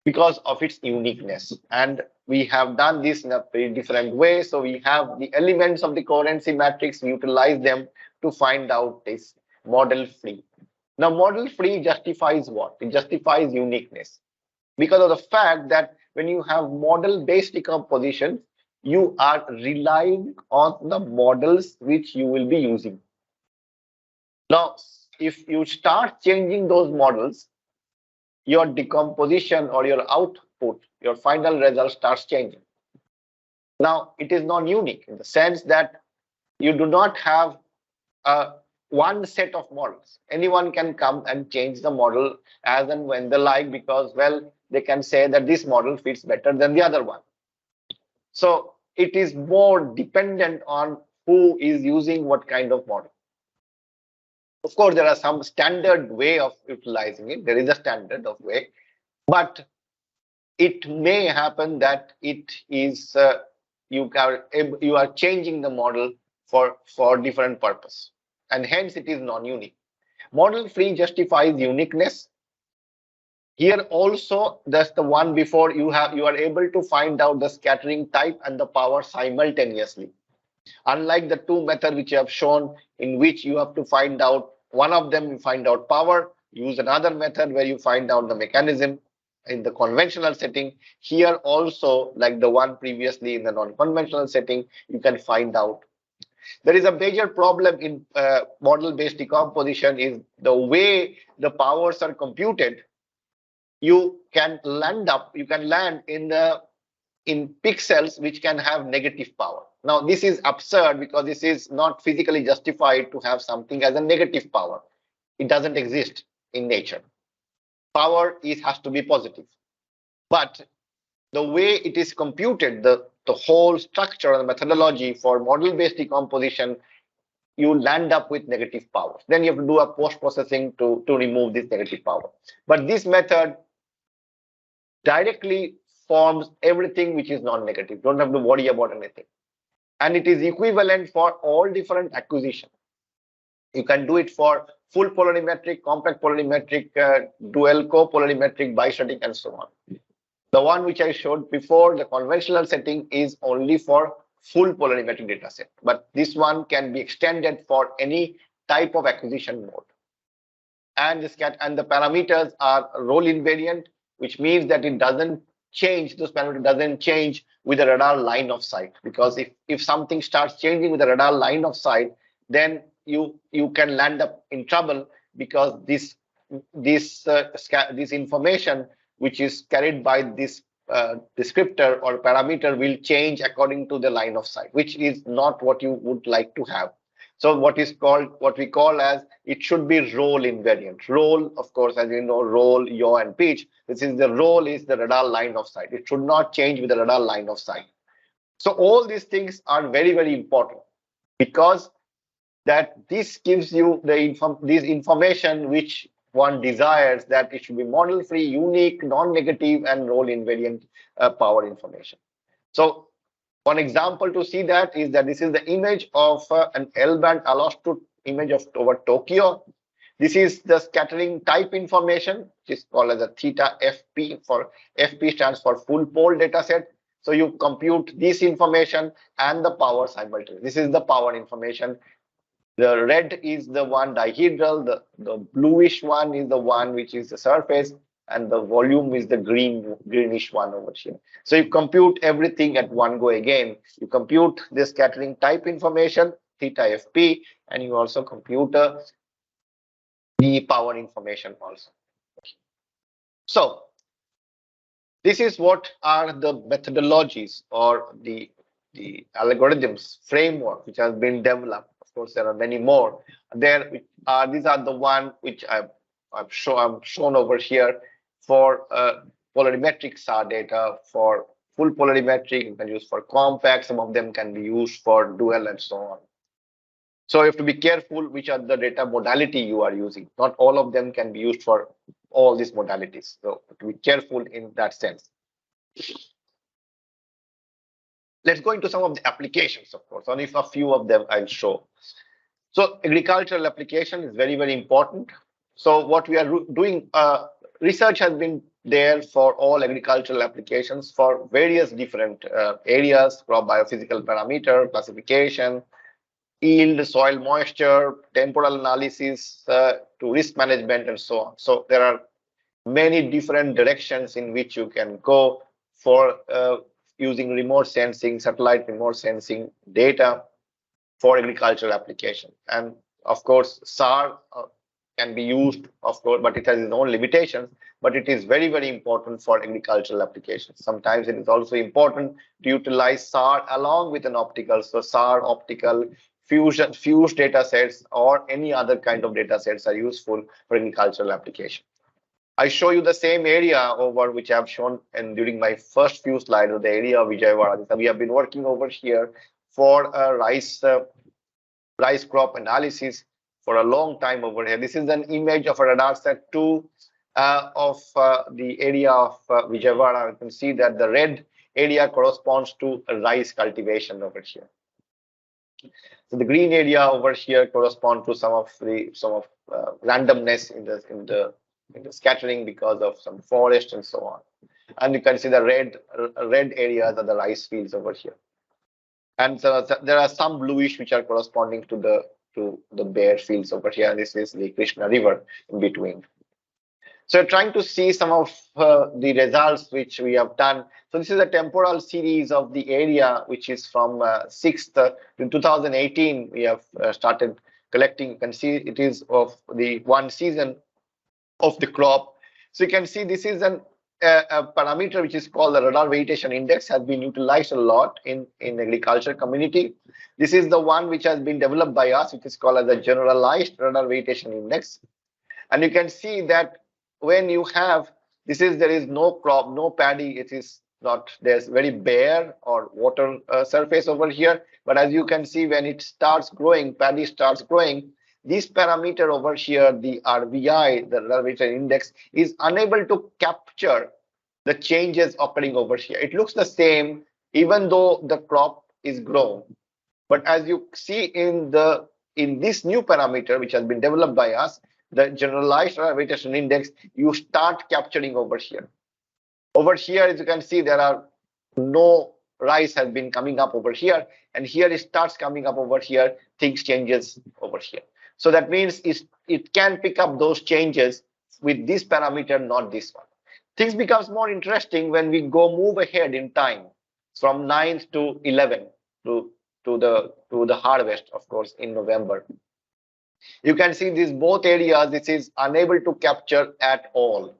[SPEAKER 3] because of its uniqueness. And we have done this in a very different way. So we have the elements of the coherency matrix, we utilize them to find out this model-free. Now, model-free justifies what? It justifies uniqueness. Because of the fact that when you have model-based decomposition, you are relying on the models which you will be using. Now, if you start changing those models, your decomposition or your output, your final result starts changing. Now, it is non-unique in the sense that you do not have one set of models. Anyone can come and change the model as and when they like, because, well, they can say that this model fits better than the other one. So it is more dependent on who is using what kind of model. Of course, there are some standard way of utilizing it. There is a standard of way, but it may happen that it is you are changing the model for different purpose, and hence it is non-unique. Model-free justifies uniqueness. Here also, that's the one before you are able to find out the scattering type and the power simultaneously. Unlike the two methods which I have shown, in which you have to find out one of them, you find out power, use another method where you find out the mechanism in the conventional setting. Here also, like the one previously in the non-conventional setting, you can find out. There is a major problem in model-based decomposition is the way the powers are computed. You can land in pixels which can have negative power. Now, this is absurd because this is not physically justified to have something as a negative power. It doesn't exist in nature. Power has to be positive. But the way it is computed, the whole structure and methodology for model-based decomposition, you land up with negative powers. Then you have to do a post-processing to remove this negative power. But this method directly forms everything which is non-negative. Don't have to worry about anything. And it is equivalent for all different acquisitions. You can do it for full polarimetric, compact polarimetric, dual co-polarimetric, bistatic, and so on. The one which I showed before, the conventional setting, is only for full polarimetric data set. But this one can be extended for any type of acquisition mode. And the parameters are role invariant, which means that it doesn't change, those parameters doesn't change with the radar line of sight. Because if something starts changing with the radar line of sight, then you can land up in trouble, because this information which is carried by this descriptor or parameter will change according to the line of sight, which is not what you would like to have. So what we call as, it should be role invariant. Role, of course, as you know, role, yaw, and pitch. This is the role is the radar line of sight. It should not change with the radar line of sight. So all these things are very, very important, because that this gives you this information which one desires, that it should be model-free, unique, non-negative, and role invariant power information. So one example to see that is that this is the image of an L-band allosteric image of over Tokyo. This is the scattering type information, which is called as a theta FP. For FP stands for full pole data set. So you compute this information and the power simultaneously. This is the power information. The red is the one dihedral, the bluish one is the one which is the surface, and the volume is the greenish one over here. So you compute everything at one go again. You compute the scattering type information, theta FP, and you also compute the power information also. So this is what are the methodologies or the algorithms framework which has been developed. Of course, there are many more. These are the one which I'm shown over here for polarimetric SAR data. For full polarimetric, you can use for compact. Some of them can be used for dual and so on. So you have to be careful which are the data modality you are using. Not all of them can be used for all these modalities. So to be careful in that sense. Let's go into some of the applications, of course. Only a few of them I'll show. So agricultural application is very, very important. So what we are doing, research has been there for all agricultural applications for various different areas, crop biophysical parameter, classification, yield, soil moisture, temporal analysis, to risk management, and so on. So there are many different directions in which you can go for using remote sensing, satellite remote sensing data for agricultural application. And of course, SAR can be used, of course, but it has its own limitations. But it is very, very important for agricultural applications. Sometimes it is also important to utilize SAR along with an optical. So SAR, optical, fused data sets, or any other kind of data sets are useful for agricultural application. I show you the same area over which I have shown and during my first few slides of the area of Vijayawada. We have been working over here for rice crop analysis for a long time over here. This is an image of a radar set 2 of the area of Vijayawada. You can see that the red area corresponds to rice cultivation over here. So the green area over here corresponds to some of randomness in the scattering because of some forest and so on. And you can see the red areas are the rice fields over here. And so there are some bluish which are corresponding to the bare fields over here. And this is the Krishna River in between. So trying to see some of the results which we have done. So this is a temporal series of the area, which is from 6th in 2018. We have started collecting. You can see it is of the one season of the crop. So you can see this is a parameter which is called the radar vegetation index, has been utilized a lot in agriculture community. This is the one which has been developed by us, which is called as the generalized radar vegetation index. And you can see that when you have there is no crop, no paddy, it is not, there's very bare or water surface over here. But as you can see, when it starts growing, paddy starts growing, this parameter over here, the RVI, the radar vegetation index, is unable to capture the changes occurring over here. It looks the same even though the crop is grown. But as you see in this new parameter which has been developed by us, the generalized radar vegetation index, you start capturing over here. Over here, as you can see, there are no rice has been coming up over here, and here it starts coming up over here, things changes over here. So that means it can pick up those changes with this parameter, not this one. Things becomes more interesting when we move ahead in time from 9th to 11th to the harvest, of course, in November. You can see these both areas, this is unable to capture at all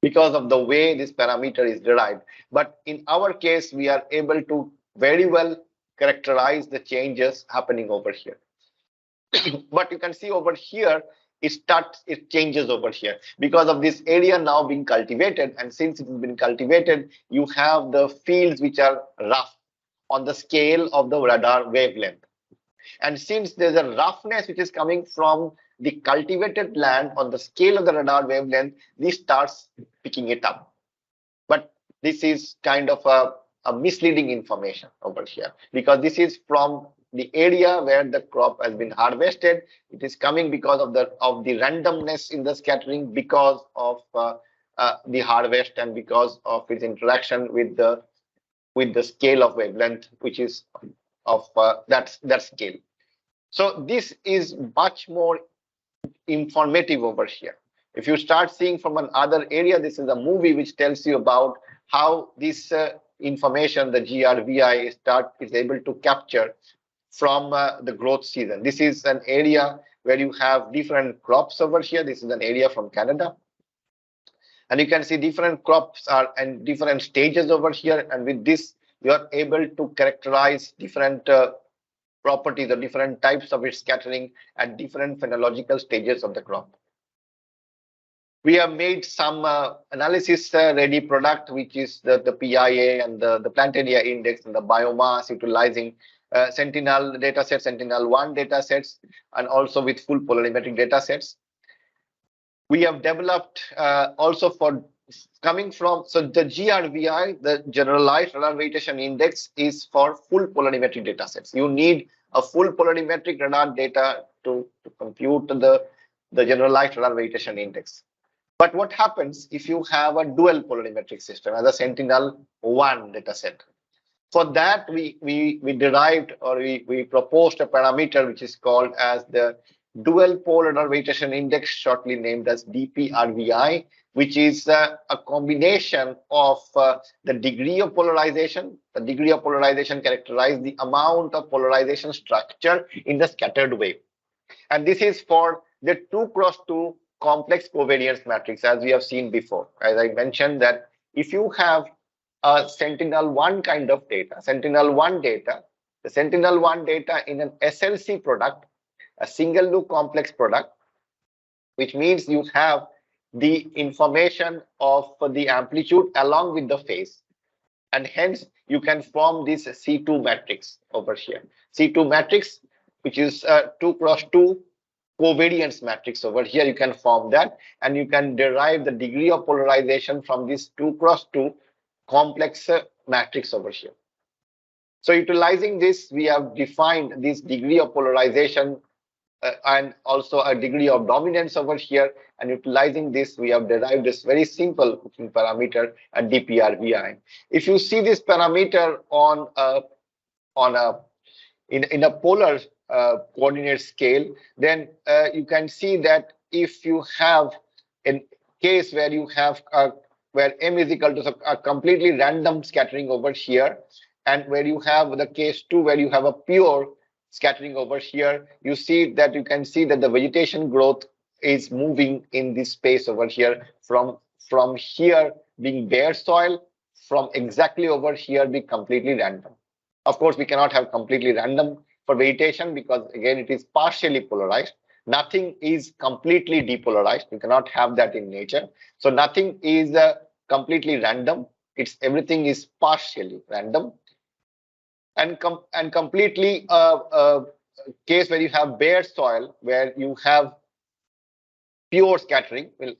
[SPEAKER 3] because of the way this parameter is derived. But in our case, we are able to very well characterize the changes happening over here. But you can see over here, it changes over here because of this area now being cultivated. And since it has been cultivated, you have the fields which are rough on the scale of the radar wavelength. And since there's a roughness which is coming from the cultivated land on the scale of the radar wavelength, this starts picking it up. But this is kind of a misleading information over here because this is from the area where the crop has been harvested. It is coming because of the randomness in the scattering, because of the harvest, and because of its interaction with the scale of wavelength, which is of that scale. So this is much more informative over here. If you start seeing from another area, this is a movie which tells you about how this information, the GRVI, is able to capture from the growth season. This is an area where you have different crops over here. This is an area from Canada. And you can see different crops are in different stages over here. And with this, you are able to characterize different properties or different types of its scattering at different phenological stages of the crop. We have made some analysis ready product, which is the PIA and the plant area index and the biomass, utilizing Sentinel datasets, Sentinel-1 datasets, and also with full polarimetric datasets. We have developed also for coming from, so the GRVI, the Generalized Radar Variation Index, is for full polarimetric datasets. You need a full polarimetric radar data to compute the Generalized Radar Variation Index. But what happens if you have a dual polarimetric system as a Sentinel-1 dataset? For that, we derived, or we proposed a parameter which is called as the Dual Polar Radar Variation Index, shortly named as DPRVI, which is a combination of the degree of polarization. The degree of polarization characterizes the amount of polarization structure in the scattered wave. And this is for the 2x2 complex covariance matrix, as we have seen before. As I mentioned, that if you have a Sentinel-1 kind of data, Sentinel-1 data, the Sentinel-1 data in an SLC product, a single loop complex product, which means you have the information of the amplitude along with the phase, and hence you can form this C2 matrix over here. C2 matrix, which is a 2x2 covariance matrix over here. You can form that, and you can derive the degree of polarization from this 2x2 complex matrix over here. So utilizing this, we have defined this degree of polarization and also a degree of dominance over here. And utilizing this, we have derived this very simple looking parameter at DPRVI. If you see this parameter in a polar coordinate scale, then you can see that if you have a case where you have where m is equal to a completely random scattering over here, and where you have the case 2 where you have a pure scattering over here, you see that you can see that the vegetation growth is moving in this space over here from here being bare soil, from exactly over here be completely random. Of course, we cannot have completely random for vegetation because again it is partially polarized. Nothing is completely depolarized. You cannot have that in nature. So nothing is completely random. Everything is partially random. And completely case where you have bare soil, where you have pure scattering. Well,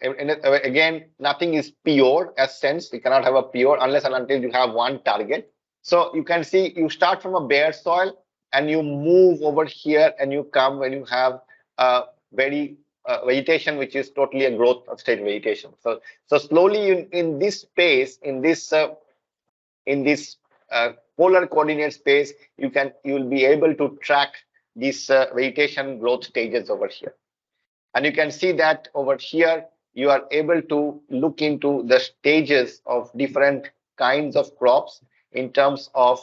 [SPEAKER 3] again, nothing is pure as sense. You cannot have a pure unless and until you have one target. So you can see you start from a bare soil and you move over here and you come when you have very vegetation which is totally a growth state vegetation. So slowly in this space, in this polar coordinate space, you will be able to track these vegetation growth stages over here. And you can see that over here you are able to look into the stages of different kinds of crops in terms of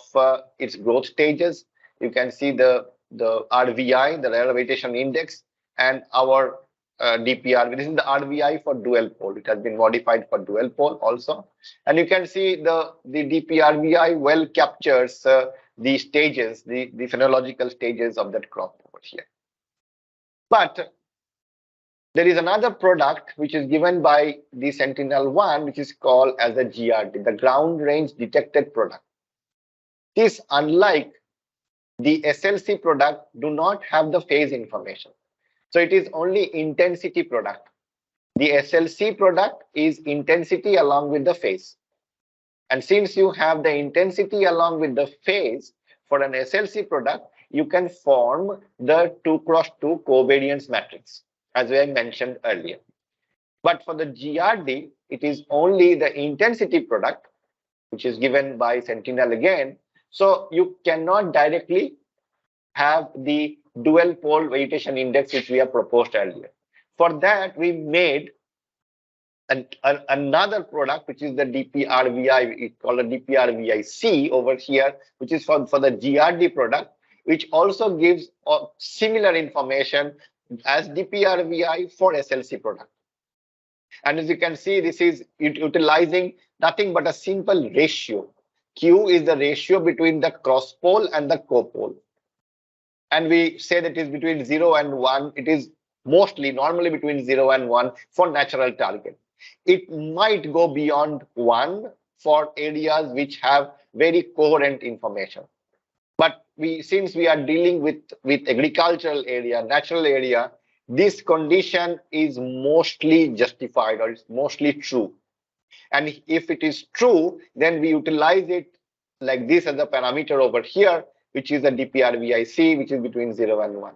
[SPEAKER 3] its growth stages. You can see the RVI, the Radar Vegetation Index, and our DPR. This is the RVI for dual pole. It has been modified for dual pole also. And you can see the DPRVI well captures the stages, the phenological stages of that crop over here. But there is another product which is given by the Sentinel-1, which is called as a GRD, the ground range detected product. This, unlike the SLC product, do not have the phase information. So it is only intensity product. The SLC product is intensity along with the phase. And since you have the intensity along with the phase for an SLC product, you can form the 2x2 covariance matrix, as I mentioned earlier. But for the GRD, it is only the intensity product, which is given by Sentinel again. So you cannot directly have the dual pole vegetation index, which we have proposed earlier. For that, we made another product, which is the DPRVI, we call it DPRVI-C over here, which is for the GRD product, which also gives similar information as DPRVI for SLC product. And as you can see, this is utilizing nothing but a simple ratio. Q is the ratio between the cross pole and the copole. And we say that it is between 0 and 1. It is normally between 0 and 1 for natural target. It might go beyond 1 for areas which have very coherent information. But since we are dealing with agricultural area, natural area, this condition is mostly justified, or it's mostly true. And if it is true, then we utilize it like this as a parameter over here, which is a DPRVI-C, which is between 0 and 1.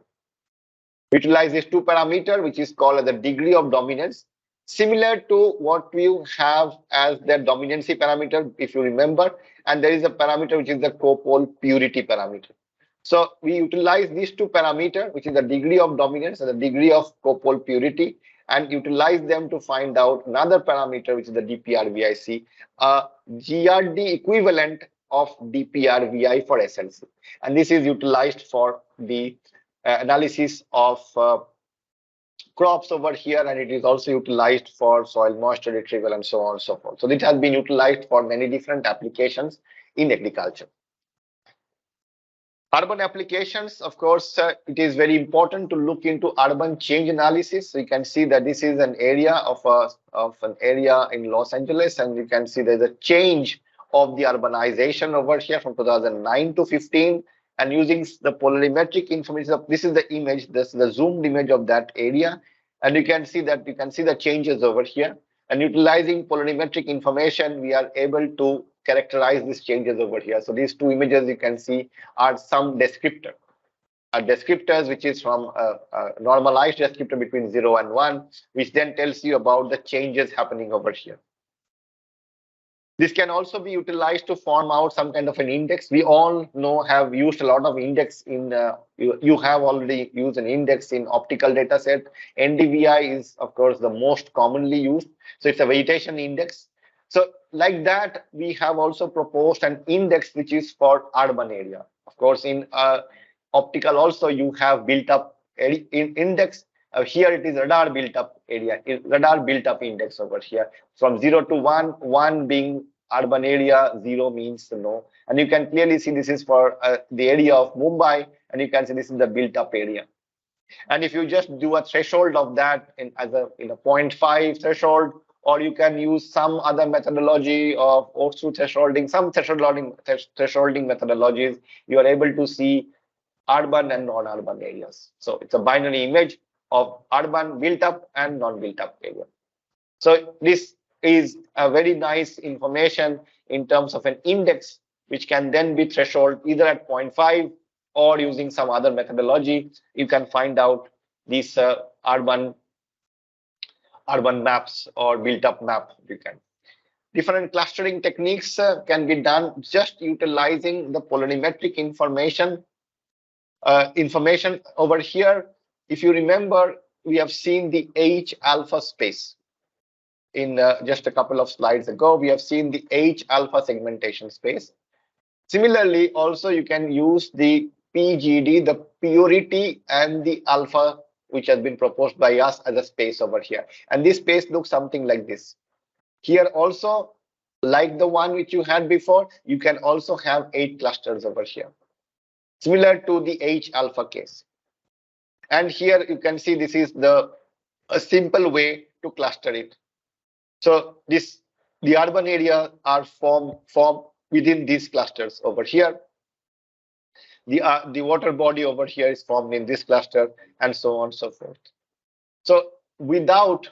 [SPEAKER 3] Utilize this 2 parameter, which is called as the degree of dominance, similar to what we have as the dominancy parameter, if you remember. And there is a parameter which is the copole purity parameter. So we utilize these 2 parameters, which is the degree of dominance and the degree of copole purity, and utilize them to find out another parameter, which is the DPRVI-C, a GRD equivalent of DPRVI for SLC. And this is utilized for the analysis of crops over here, and it is also utilized for soil moisture retrieval and so on and so forth. So it has been utilized for many different applications in agriculture. Urban applications, of course, it is very important to look into urban change analysis. So you can see that this is an area of an area in Los Angeles, and you can see there's a change of the urbanization over here from 2009 to 15. And using the polarimetric information, this is the image, this is the zoomed image of that area, and you can see the changes over here. And utilizing polarimetric information, we are able to characterize these changes over here. So these 2 images you can see are some descriptors, which is from a normalized descriptor between 0 and 1, which then tells you about the changes happening over here. This can also be utilized to form out some kind of an index. We all have used a lot of index in, you have already used an index in optical data set. NDVI is, of course, the most commonly used. So it's a vegetation index. So like that, we have also proposed an index which is for urban area. Of course, in optical also you have built up index. Here it is radar built up area, radar built up index over here from 0 to 1, 1 being urban area, 0 means no. And you can clearly see this is for the area of Mumbai, and you can see this is the built up area. And if you just do a threshold of that in a 0.5 threshold, or you can use some other methodology of Oates-through thresholding, some thresholding methodologies, you are able to see urban and non-urban areas. So it's a binary image of urban built up and non-built up area. So this is a very nice information in terms of an index, which can then be threshold either at 0.5 or using some other methodology. You can find out these urban maps or built up map. You can. Different clustering techniques can be done just utilizing the polarimetric information. Over here, if you remember, we have seen the H alpha space in just a couple of slides ago. We have seen the H alpha segmentation space. Similarly, also you can use the PGD, the purity and the alpha, which has been proposed by us as a space over here. And this space looks something like this. Here also, like the one which you had before, you can also have 8 clusters over here, similar to the H alpha case. And here you can see this is a simple way to cluster it. So the urban area are formed within these clusters over here. The water body over here is formed in this cluster, and so on and so forth. So without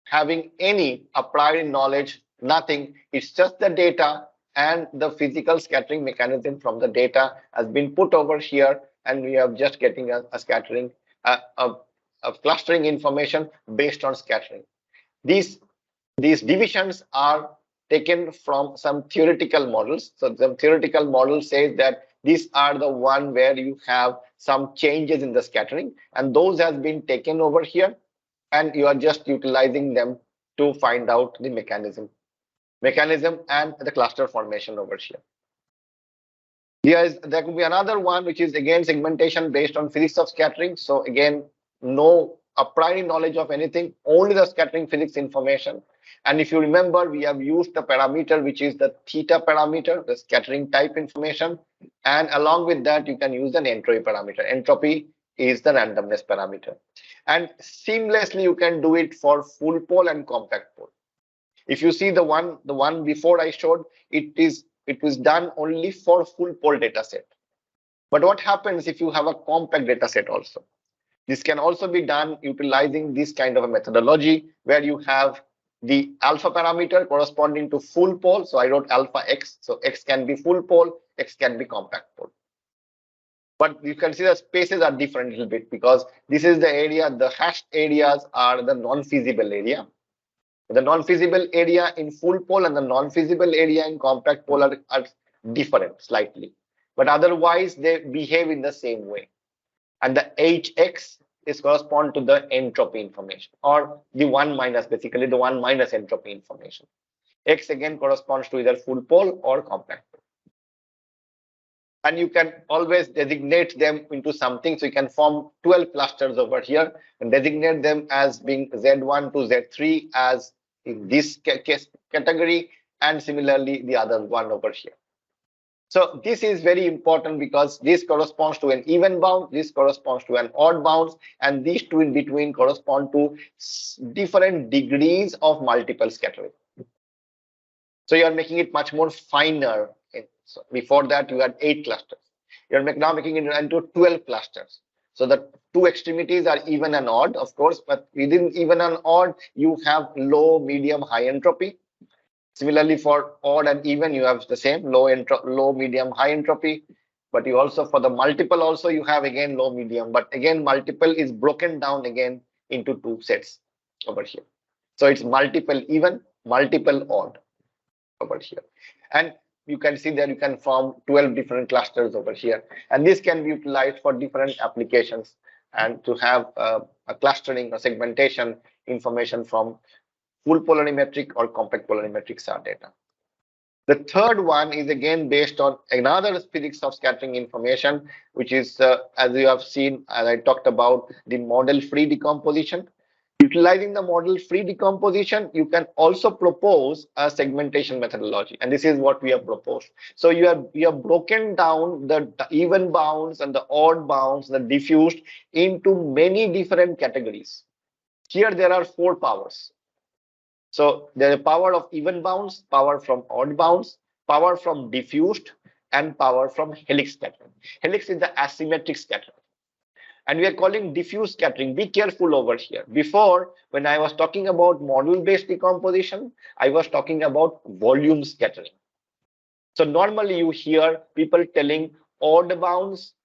[SPEAKER 3] having any applied knowledge, nothing, it's just the data, and the physical scattering mechanism from the data has been put over here, and we are just getting a scattering, a clustering information based on scattering. These divisions are taken from some theoretical models. So the theoretical model says that these are the one where you have some changes in the scattering, and those has been taken over here, and you are just utilizing them to find out the mechanism and the cluster formation over here. There could be another one which is again segmentation based on physics of scattering. So again, no a priori knowledge of anything, only the scattering physics information. And if you remember, we have used the parameter which is the theta parameter, the scattering type information, and along with that you can use an entropy parameter. Entropy is the randomness parameter, and seamlessly you can do it for full pole and compact pole. If you see the one before I showed, it was done only for full pole data set. But what happens if you have a compact data set also? This can also be done utilizing this kind of a methodology where you have the alpha parameter corresponding to full pole. So I wrote alpha x. So x can be full pole, x can be compact pole. But you can see the spaces are different a little bit because this is the area, the hashed areas are the non-feasible area. The non-feasible area in full pole and the non-feasible area in compact pole are different slightly, but otherwise they behave in the same way. And the hx is correspond to the entropy information, or the 1 minus, basically the 1 minus entropy information. X again corresponds to either full pole or compact pole. And you can always designate them into something. So you can form 12 clusters over here and designate them as being Z1 to Z3 as in this category, and similarly the other one over here. So this is very important because this corresponds to an even bound, this corresponds to an odd bounds, and these two in between correspond to different degrees of multiple scattering. So you are making it much more finer. So before that you had 8 clusters. You're now making it into 12 clusters. So the two extremities are even and odd, of course, but within even and odd, you have low, medium, high entropy. Similarly, for odd and even, you have the same low, medium, high entropy. But you also, for the multiple also, you have again low, medium. But again, multiple is broken down again into 2 sets over here. So it's multiple even, multiple odd over here. And you can see that you can form 12 different clusters over here. And this can be utilized for different applications and to have a clustering or segmentation information from full polarimetric or compact polarimetric SAR data. The third one is again based on another physics of scattering information, which is, as you have seen, as I talked about, the model-free decomposition. Utilizing the model-free decomposition, you can also propose a segmentation methodology, and this is what we have proposed. So we have broken down the even bounds and the odd bounds, the diffused, into many different categories. Here there are 4 powers. So there is power of even bounds, power from odd bounds, power from diffused, and power from helix scattering. Helix is the asymmetric scattering. And we are calling diffuse scattering. Be careful over here. Before, when I was talking about model-based decomposition, I was talking about volume scattering. So normally you hear people telling odd bounds,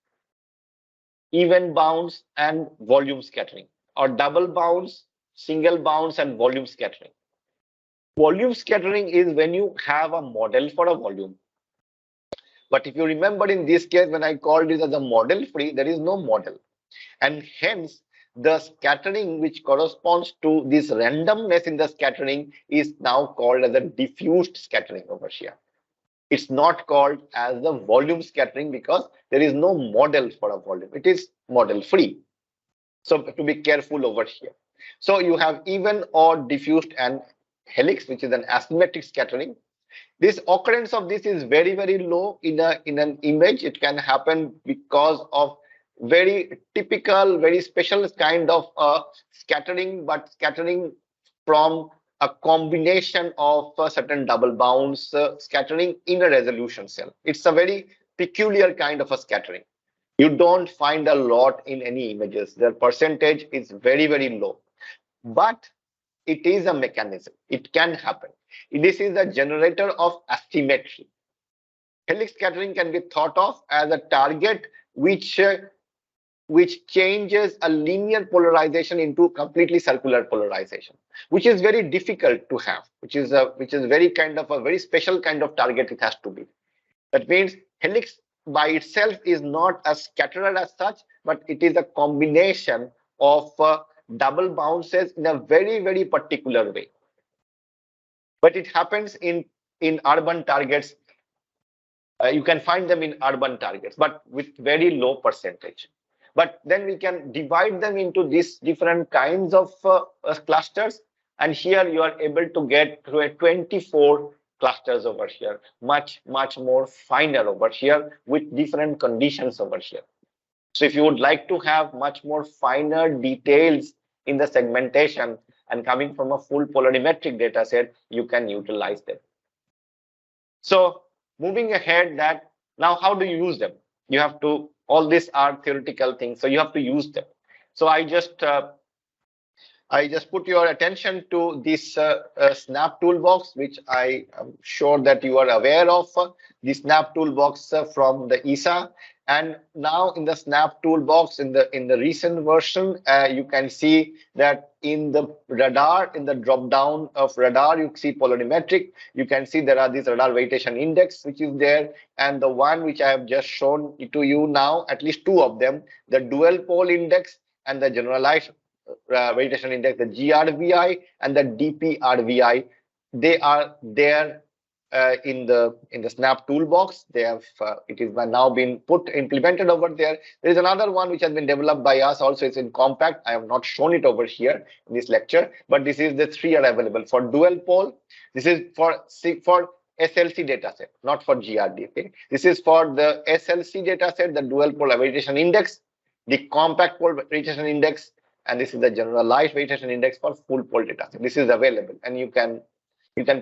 [SPEAKER 3] even bounds, and volume scattering, or double bounds, single bounds, and volume scattering. Volume scattering is when you have a model for a volume. But if you remember in this case, when I called it as a model free, there is no model. And hence, the scattering which corresponds to this randomness in the scattering is now called as a diffused scattering over here. It's not called as the volume scattering because there is no model for a volume. It is model free. So to be careful over here. So you have even, odd, diffused, and helix, which is an asymmetric scattering. This occurrence of this is very, very low in an image. It can happen because of very typical, very special kind of scattering, but scattering from a combination of certain double bounds scattering in a resolution cell. It's a very peculiar kind of a scattering. You don't find a lot in any images. Their percentage is very, very low, but it is a mechanism. It can happen. This is a generator of asymmetry. helix scattering can be thought of as a target which changes a linear polarization into completely circular polarization, which is very difficult to have, which is very kind of a very special kind of target it has to be. That means helix by itself is not a scatterer as such, but it is a combination of double bounces in a very, very particular way. But it happens in urban targets. You can find them in urban targets, but with very low percentage. But then we can divide them into these different kinds of clusters, and here you are able to get to a 24 clusters over here, much more finer over here with different conditions over here. So if you would like to have much more finer details in the segmentation and coming from a full polarimetric data set, you can utilize them. So moving ahead, that now how do you use them? You have to, all these are theoretical things, so you have to use them. So I just put your attention to this snap toolbox, which I am sure that you are aware of, the snap toolbox from the ESA. And now in the snap toolbox, in the recent version, you can see that in the radar, in the drop down of radar, you see polarimetric. You can see there are this radar weightation index which is there, and the one which I have just shown to you now, at least two of them, the dual pole index and the generalized weightation index, the GRVI and the DPRVI, they are there in the snap toolbox. They have it is now been implemented over there. There is another one which has been developed by us also. It's in compact. I have not shown it over here in this lecture, but this is the three are available for dual pole. This is for SLC dataset, not for GRD. Okay? This is for the SLC dataset, the dual pole weightation index, the compact pole weightation index, and this is the generalized weightation index for full pole dataset. This is available, and you can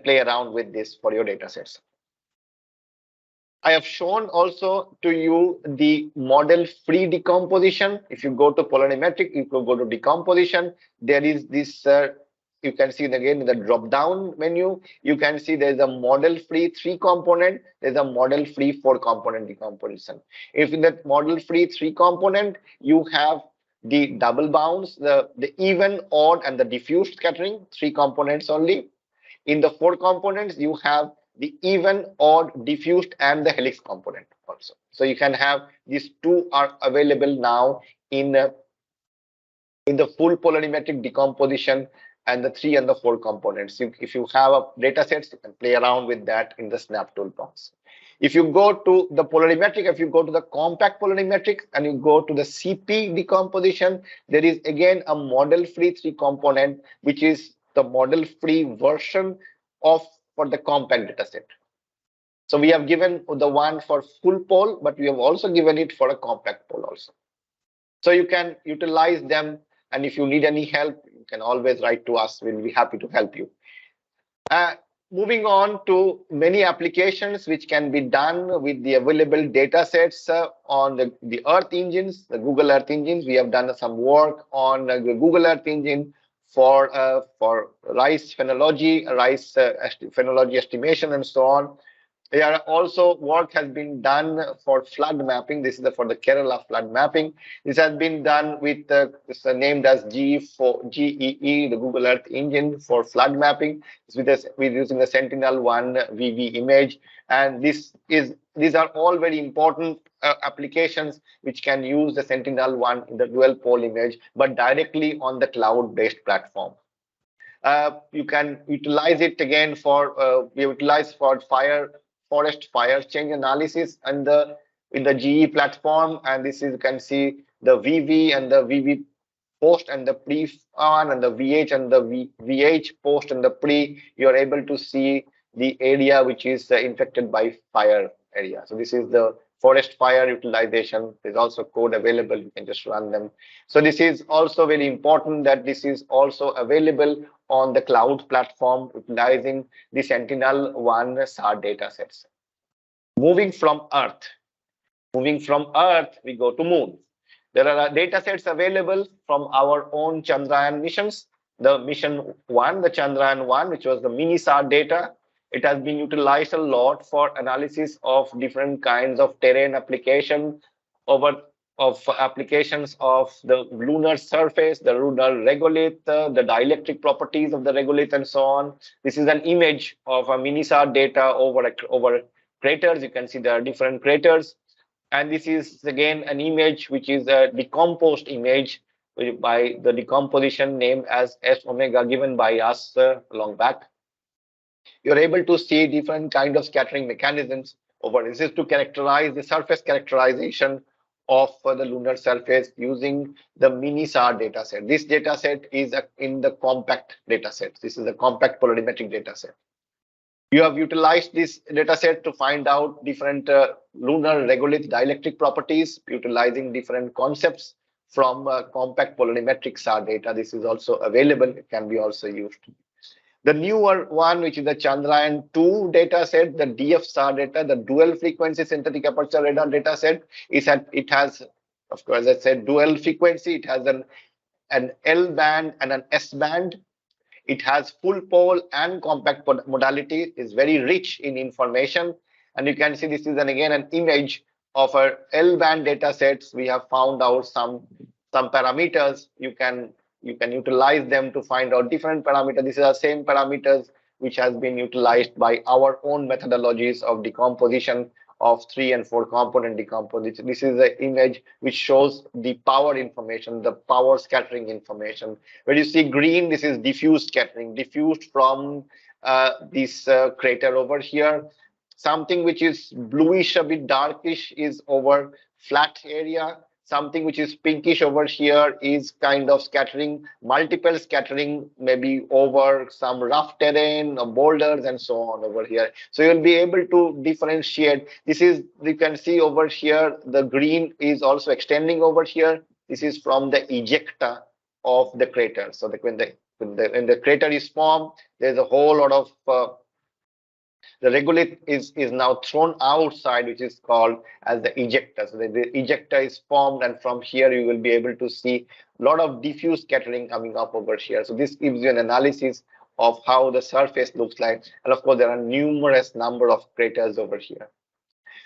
[SPEAKER 3] play around with this for your datasets. I have shown also to you the model free decomposition. If you go to polarimetric, you can go to decomposition. There is this, you can see again in the drop down menu, you can see there's a model free 3 component, there's a model free 4 component decomposition. If in that model free 3 component, you have the double bounds, the even, odd, and the diffuse scattering, 3 components only. In the 4 components, you have the even, odd, diffused, and the helix component also. So you can have these 2 are available now in the full polarimetric decomposition, and the 3 and the 4 components. If you have a data sets, you can play around with that in the snap toolbox. If you go to the polarimetric, if you go to the compact polarimetric and you go to the CP decomposition, there is again a model free 3 component, which is the model free version for the compact dataset. So we have given the one for full pole, but we have also given it for a compact pole also. So you can utilize them, and if you need any help, you can always write to us. We'll be happy to help you. Moving on to many applications which can be done with the available data sets on the Earth engines, the Google Earth engines. We have done some work on the Google Earth engine for rice phenology, phenology estimation, and so on. There are also work has been done for flood mapping. This is for the Kerala flood mapping. This has been done with it's named as GEE, the Google Earth engine for flood mapping. It's with using the Sentinel-1 VV image, and these are all very important applications which can use the Sentinel-1 in the dual pole image, but directly on the cloud-based platform. You can utilize it again for we utilize for forest fire change analysis and in the GE platform, and this is, you can see the VV and the VV post and the pre on, and the VH and the VH post and the pre. You are able to see the area which is infected by fire area. So this is the forest fire utilization. There's also code available. You can just run them. So this is also very important that this is also available on the cloud platform utilizing the Sentinel-1 SAR datasets. Moving from Earth, we go to Moon. There are datasets available from our own Chandrayaan missions. The mission 1, the Chandrayaan-1, which was the mini SAR data, It has been utilized a lot for analysis of different kinds of terrain application of applications of the lunar surface, the lunar regolith, the dielectric properties of the regolith, and so on. This is an image of a mini SAR data over craters. You can see there are different craters. And this is again an image which is a decomposed image by the decomposition named as S omega given by us long back. You're able to see different kind of scattering mechanisms over. This is to characterize the surface characterization of the lunar surface using the mini SAR dataset. This dataset is in the compact dataset. This is a compact polarimetric dataset. You have utilized this dataset to find out different lunar regolith dielectric properties, utilizing different concepts from compact polarimetric SAR data. This is also available. It can be also used. The newer one, which is the Chandrayaan-2 data set, the DF-SAR data, the dual frequency synthetic aperture radar data set, it has, of course, as I said, dual frequency. It has an L band and an S band. It has full pole and compact modality. Is very rich in information. And you can see this is again an image of our L band data sets. We have found out some parameters. You can utilize them to find out different parameters. These are the same parameters which has been utilized by our own methodologies of decomposition of 3 and 4 component decomposition. This is the image which shows the power information, the power scattering information. Where you see green, this is diffused scattering, diffused from this crater over here. Something which is bluish, a bit darkish, is over flat area. Something which is pinkish over here is kind of scattering, multiple scattering, maybe over some rough terrain or boulders and so on over here. So you'll be able to differentiate. This is, you can see over here, the green is also extending over here. This is from the ejecta of the crater. So when the crater is formed, there's a whole lot of the regolith is now thrown outside, which is called as the ejecta. So the ejecta is formed, and from here you will be able to see a lot of diffuse scattering coming up over here. So this gives you an analysis of how the surface looks like. And of course, there are numerous number of craters over here.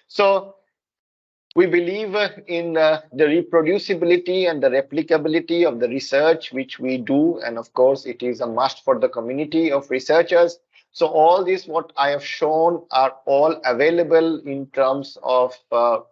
[SPEAKER 3] So we believe in the reproducibility and the replicability of the research which we do. And of course, it is a must for the community of researchers. So all this, what I have shown, are all available in terms of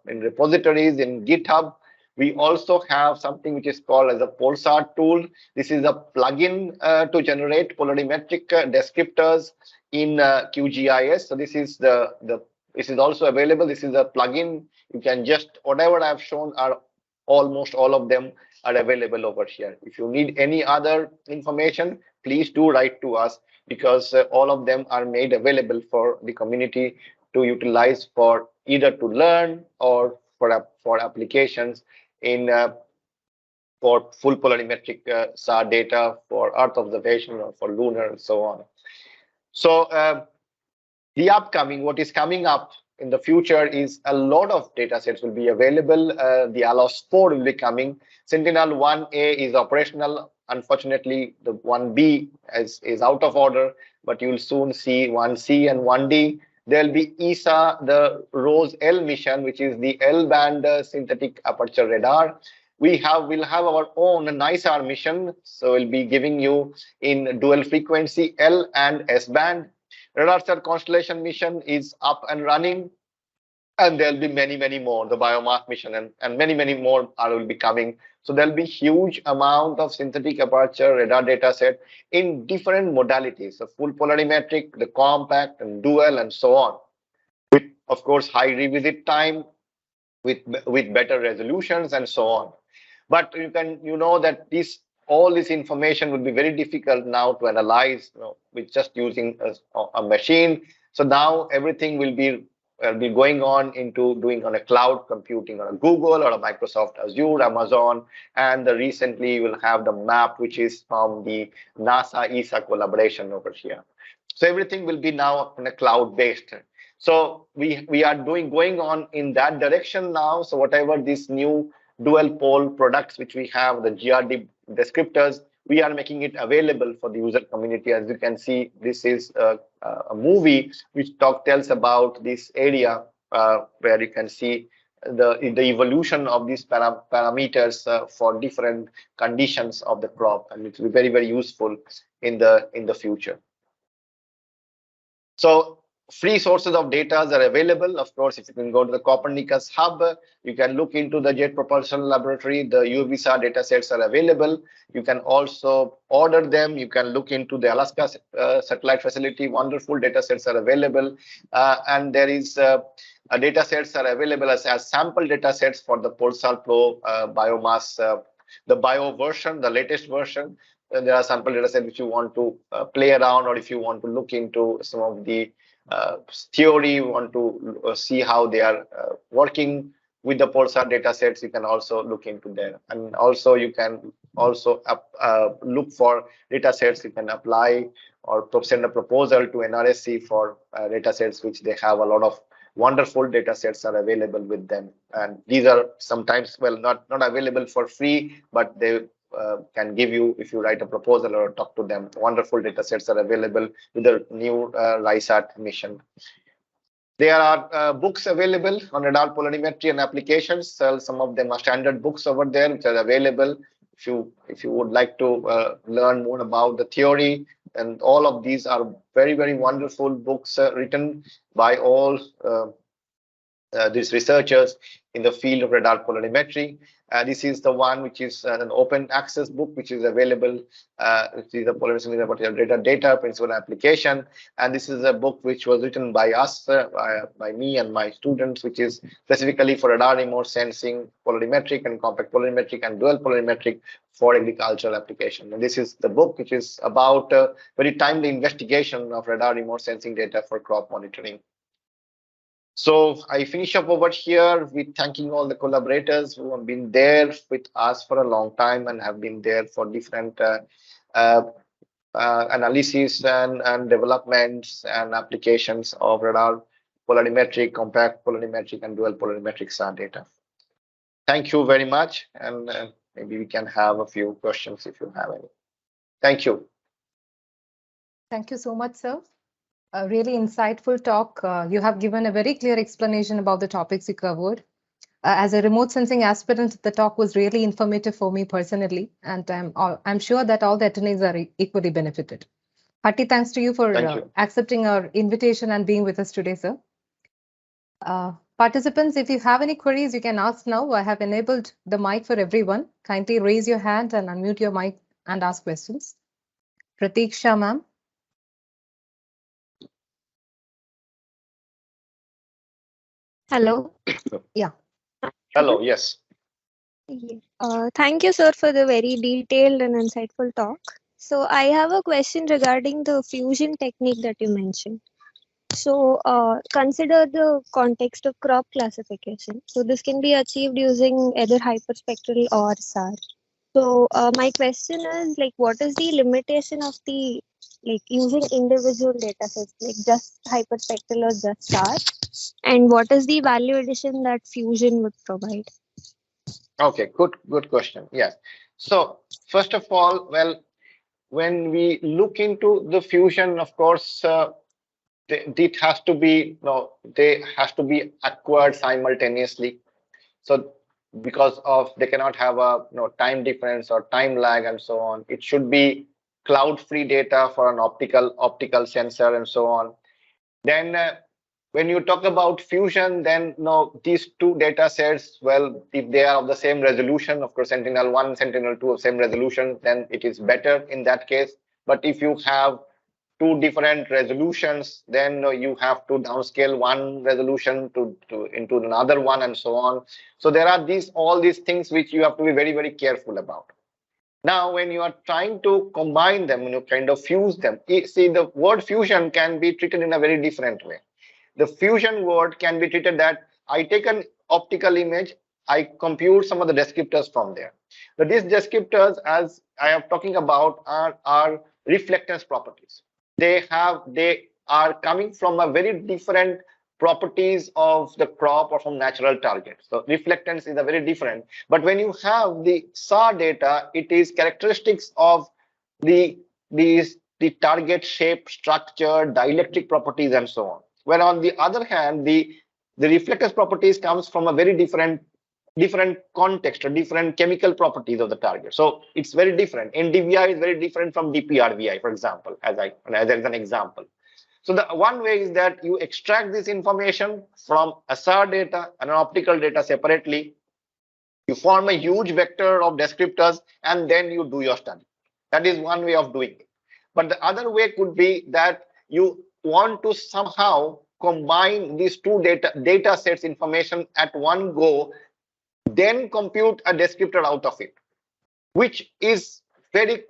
[SPEAKER 3] in repositories in GitHub. We also have something which is called as a Polsar tool. This is a plugin to generate polarimetric descriptors in QGIS. So this is this is also available. This is a plugin. You can just, whatever I have shown, are almost all of them are available over here. If you need any other information, please do write to us, because all of them are made available for the community to utilize for either to learn or for applications in for full polarimetric SAR data, for Earth observation, or for lunar, and so on. So the upcoming, what is coming up in the future is a lot of data sets will be available. The ALOS 4 will be coming. Sentinel 1A is operational. Unfortunately, the 1B is out of order, but you'll soon see 1C and 1D. There'll be ESA, the ROSE-L mission, which is the L-band synthetic aperture radar. We'll have our own NISAR mission, so we'll be giving you in dual frequency L and S band. RadarSat Constellation mission is up and running, and there'll be many more. The biomass mission and many more will be coming. So there'll be huge amount of synthetic aperture radar data set in different modalities, so full polarimetric, the compact, and dual, and so on. With, of course, high revisit time, with better resolutions, and so on. But you know that all this information would be very difficult now to analyze, with just using a machine. So now everything will be going on into doing on a cloud computing, on a Google or a Microsoft Azure, Amazon, and recently you will have the map, which is from the NASA ESA collaboration over here. So everything will be now on a cloud based. So we are going on in that direction now. So whatever these new dual pole products which we have, the GRD descriptors, we are making it available for the user community. As you can see, this is a movie which tells about this area where you can see the evolution of these parameters for different conditions of the crop, and it will be very, very useful in the future. So free sources of data are available. Of course, if you can go to the Copernicus Hub, you can look into the Jet Propulsion Laboratory. The UVSAR data sets are available. You can also order them. You can look into the Alaska Satellite Facility. Wonderful data sets are available. And there is data sets are available as sample data sets for the Pulsar Pro biomass, the bio version, the latest version. There are sample data sets which you want to play around, or if you want to look into some of the theory, you want to see how they are working with the Pulsar data sets, you can also look into there. And also you can also look for data sets. You can apply or send a proposal to NRSC for data sets which they have. A lot of wonderful data sets are available with them, and these are sometimes, well, not available for free, but they can give you, if you write a proposal or talk to them. Wonderful data sets are available with the new RISAT mission. There are books available on radar polarimetry and applications. So some of them are standard books over there which are available. If you would like to learn more about the theory, and all of these are very, very wonderful books written by all these researchers in the field of radar polarimetry. This is the one which is an open access book which is available. This is the polarimetry about your data principal application, and this is a book which was written by us, by me and my students, which is specifically for radar remote sensing, polarimetric and compact polarimetric and dual polarimetric for agricultural application. And this is the book which is about very timely investigation of radar remote sensing data for crop monitoring. So I finish up over here with thanking all the collaborators who have been there with us for a long time and have been there for different analysis and developments and applications of radar polarimetric, compact polarimetric, and dual polarimetric SAR data. Thank you very much, and maybe we can have a few questions if you have any. Thank you.
[SPEAKER 1] Thank you so much, sir. A really insightful talk. You have given a very clear explanation about the topics you covered. As a remote sensing aspirant, the talk was really informative for me personally, and I'm sure that all the attendees are equally benefited. Hearty thanks to you for accepting our invitation and being with us today, sir. Participants, if you have any queries, you can ask now. I have enabled the mic for everyone. Kindly raise your hand and unmute your mic and ask questions. Pratiksha, ma'am.
[SPEAKER 4] Hello.
[SPEAKER 1] Yeah.
[SPEAKER 3] Hello. Yes.
[SPEAKER 4] Thank you, sir, for the very detailed and insightful talk. So I have a question regarding the fusion technique that you mentioned. So consider the context of crop classification. So this can be achieved using either hyperspectral or SAR. So my question is, like, what is the limitation of the, like, using individual data sets, like just hyperspectral or just SAR? And what is the value addition that fusion would provide?
[SPEAKER 3] Okay, good question. Yes. So first of all, well, when we look into the fusion, of course, it has to be, they has to be acquired simultaneously. So because of they cannot have a time difference or time lag and so on. It should be cloud-free data for an optical sensor and so on. Then when you talk about fusion, then these two data sets, well, if they are of the same resolution, of course, Sentinel-1, Sentinel-2 of same resolution, then it is better in that case. But if you have two different resolutions, then you have to downscale one resolution into another one and so on. So there are all these things which you have to be very, very careful about. Now, when you are trying to combine them, kind of fuse them, see, the word fusion can be treated in a very different way. The fusion word can be treated that I take an optical image, I compute some of the descriptors from there. But these descriptors, as I am talking about, are reflectance properties. They are coming from a very different properties of the crop or from natural targets. So reflectance is a very different. But when you have the SAR data, it is characteristics of the target shape, structure, dielectric properties, and so on. Where on the other hand, the reflectance properties comes from a very different context or different chemical properties of the target. So it's very different. NDVI is very different from DPRVI, for example, as an example. So the one way is that you extract this information from a SAR data and an optical data separately. You form a huge vector of descriptors and then you do your study. That is one way of doing it. But the other way could be that you want to somehow combine these two data sets information at one go, then compute a descriptor out of it, which is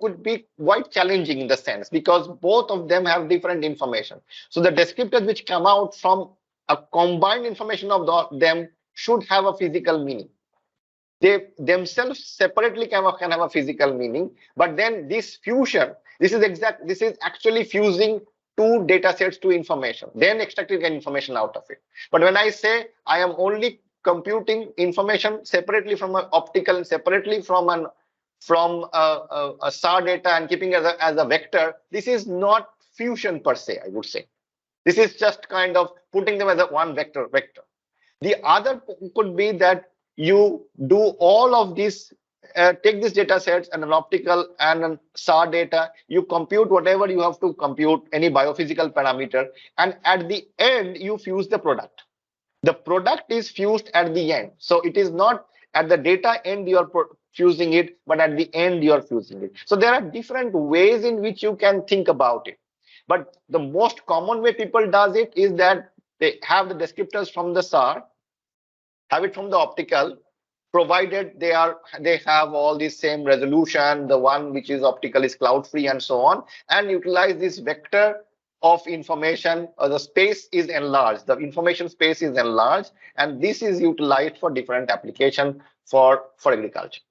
[SPEAKER 3] could be quite challenging in the sense because both of them have different information. So the descriptors which come out from a combined information of them should have a physical meaning. They themselves separately can have a physical meaning, but then this fusion, this is actually fusing two data sets to information, then extracting information out of it. But when I say I am only computing information separately from an optical, separately from a SAR data and keeping as a vector, this is not fusion per se, I would say. This is just kind of putting them as a one vector. The other could be that you do all of this, take these data sets and an optical and an SAR data, you compute whatever you have to compute, any biophysical parameter, and at the end you fuse the product. The product is fused at the end. So it is not at the data end you are fusing it, but at the end you are fusing it. So there are different ways in which you can think about it. But the most common way people does it is that they have the descriptors from the SAR, have it from the optical, provided they have all the same resolution, the one which is optical is cloud free and so on, and utilize this vector of information, or the space is enlarged, the information space is enlarged, and this is utilized for different application for agriculture.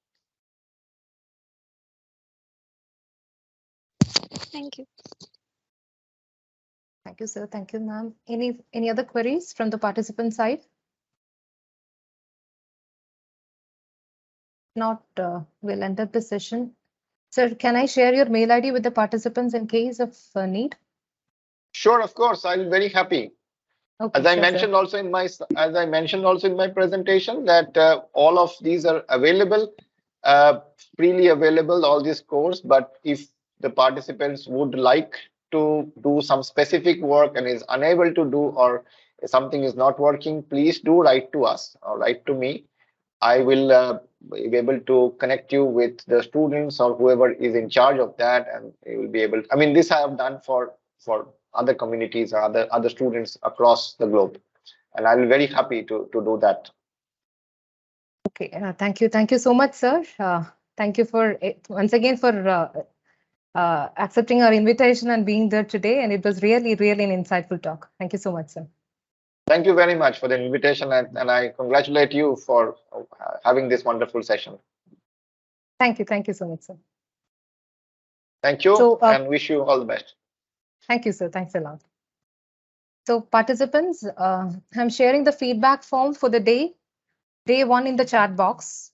[SPEAKER 4] Thank you.
[SPEAKER 1] Thank you, sir. Thank you, ma'am. Any other queries from the participant side? Not, we'll end up the session. Sir, can I share your mail ID with the participants in case of need?
[SPEAKER 3] Sure, of course. I'm very happy.
[SPEAKER 1] Okay,
[SPEAKER 3] as I mentioned also in my presentation that all of these are available, freely available, all this course. But if the participants would like to do some specific work and is unable to do, or something is not working, please do write to us or write to me. I will be able to connect you with the students or whoever is in charge of that, and they will be able to, I mean, this I have done for other communities or other students across the globe, and I'll be very happy to do that.
[SPEAKER 1] Okay, thank you so much, sir. Thank you for once again for accepting our invitation and being there today, and it was really an insightful talk. Thank you so much, sir.
[SPEAKER 3] Thank you very much for the invitation, and I congratulate you for having this wonderful session.
[SPEAKER 1] Thank you so much, sir.
[SPEAKER 3] Thank you, and wish you all the best.
[SPEAKER 1] Thank you, sir. Thanks a lot. So participants, I'm sharing the feedback form for the day one in the chat box.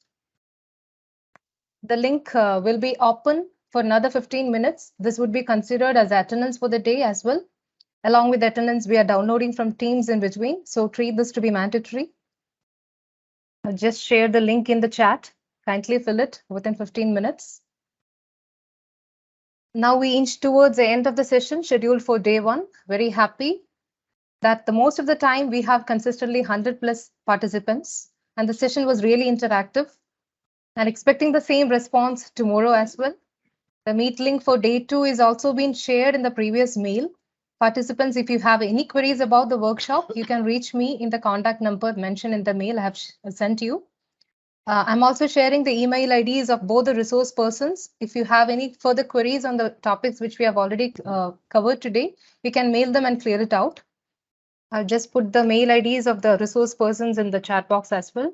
[SPEAKER 1] The link will be open for another 15 minutes. This would be considered as attendance for the day as well. Along with attendance, we are downloading from Teams in between, so treat this to be mandatory. I'll just share the link in the chat. Kindly fill it within 15 minutes. Now we inch towards the end of the session scheduled for day one. Very happy that the most of the time we have consistently 100+ participants, and the session was really interactive, and expecting the same response tomorrow as well. The meet link for day 2 is also been shared in the previous mail. Participants, if you have any queries about the workshop, you can reach me in the contact number mentioned in the mail I have sent you. I'm also sharing the email IDs of both the resource persons. If you have any further queries on the topics which we have already covered today, you can mail them and clear it out. I'll just put the mail IDs of the resource persons in the chat box as well.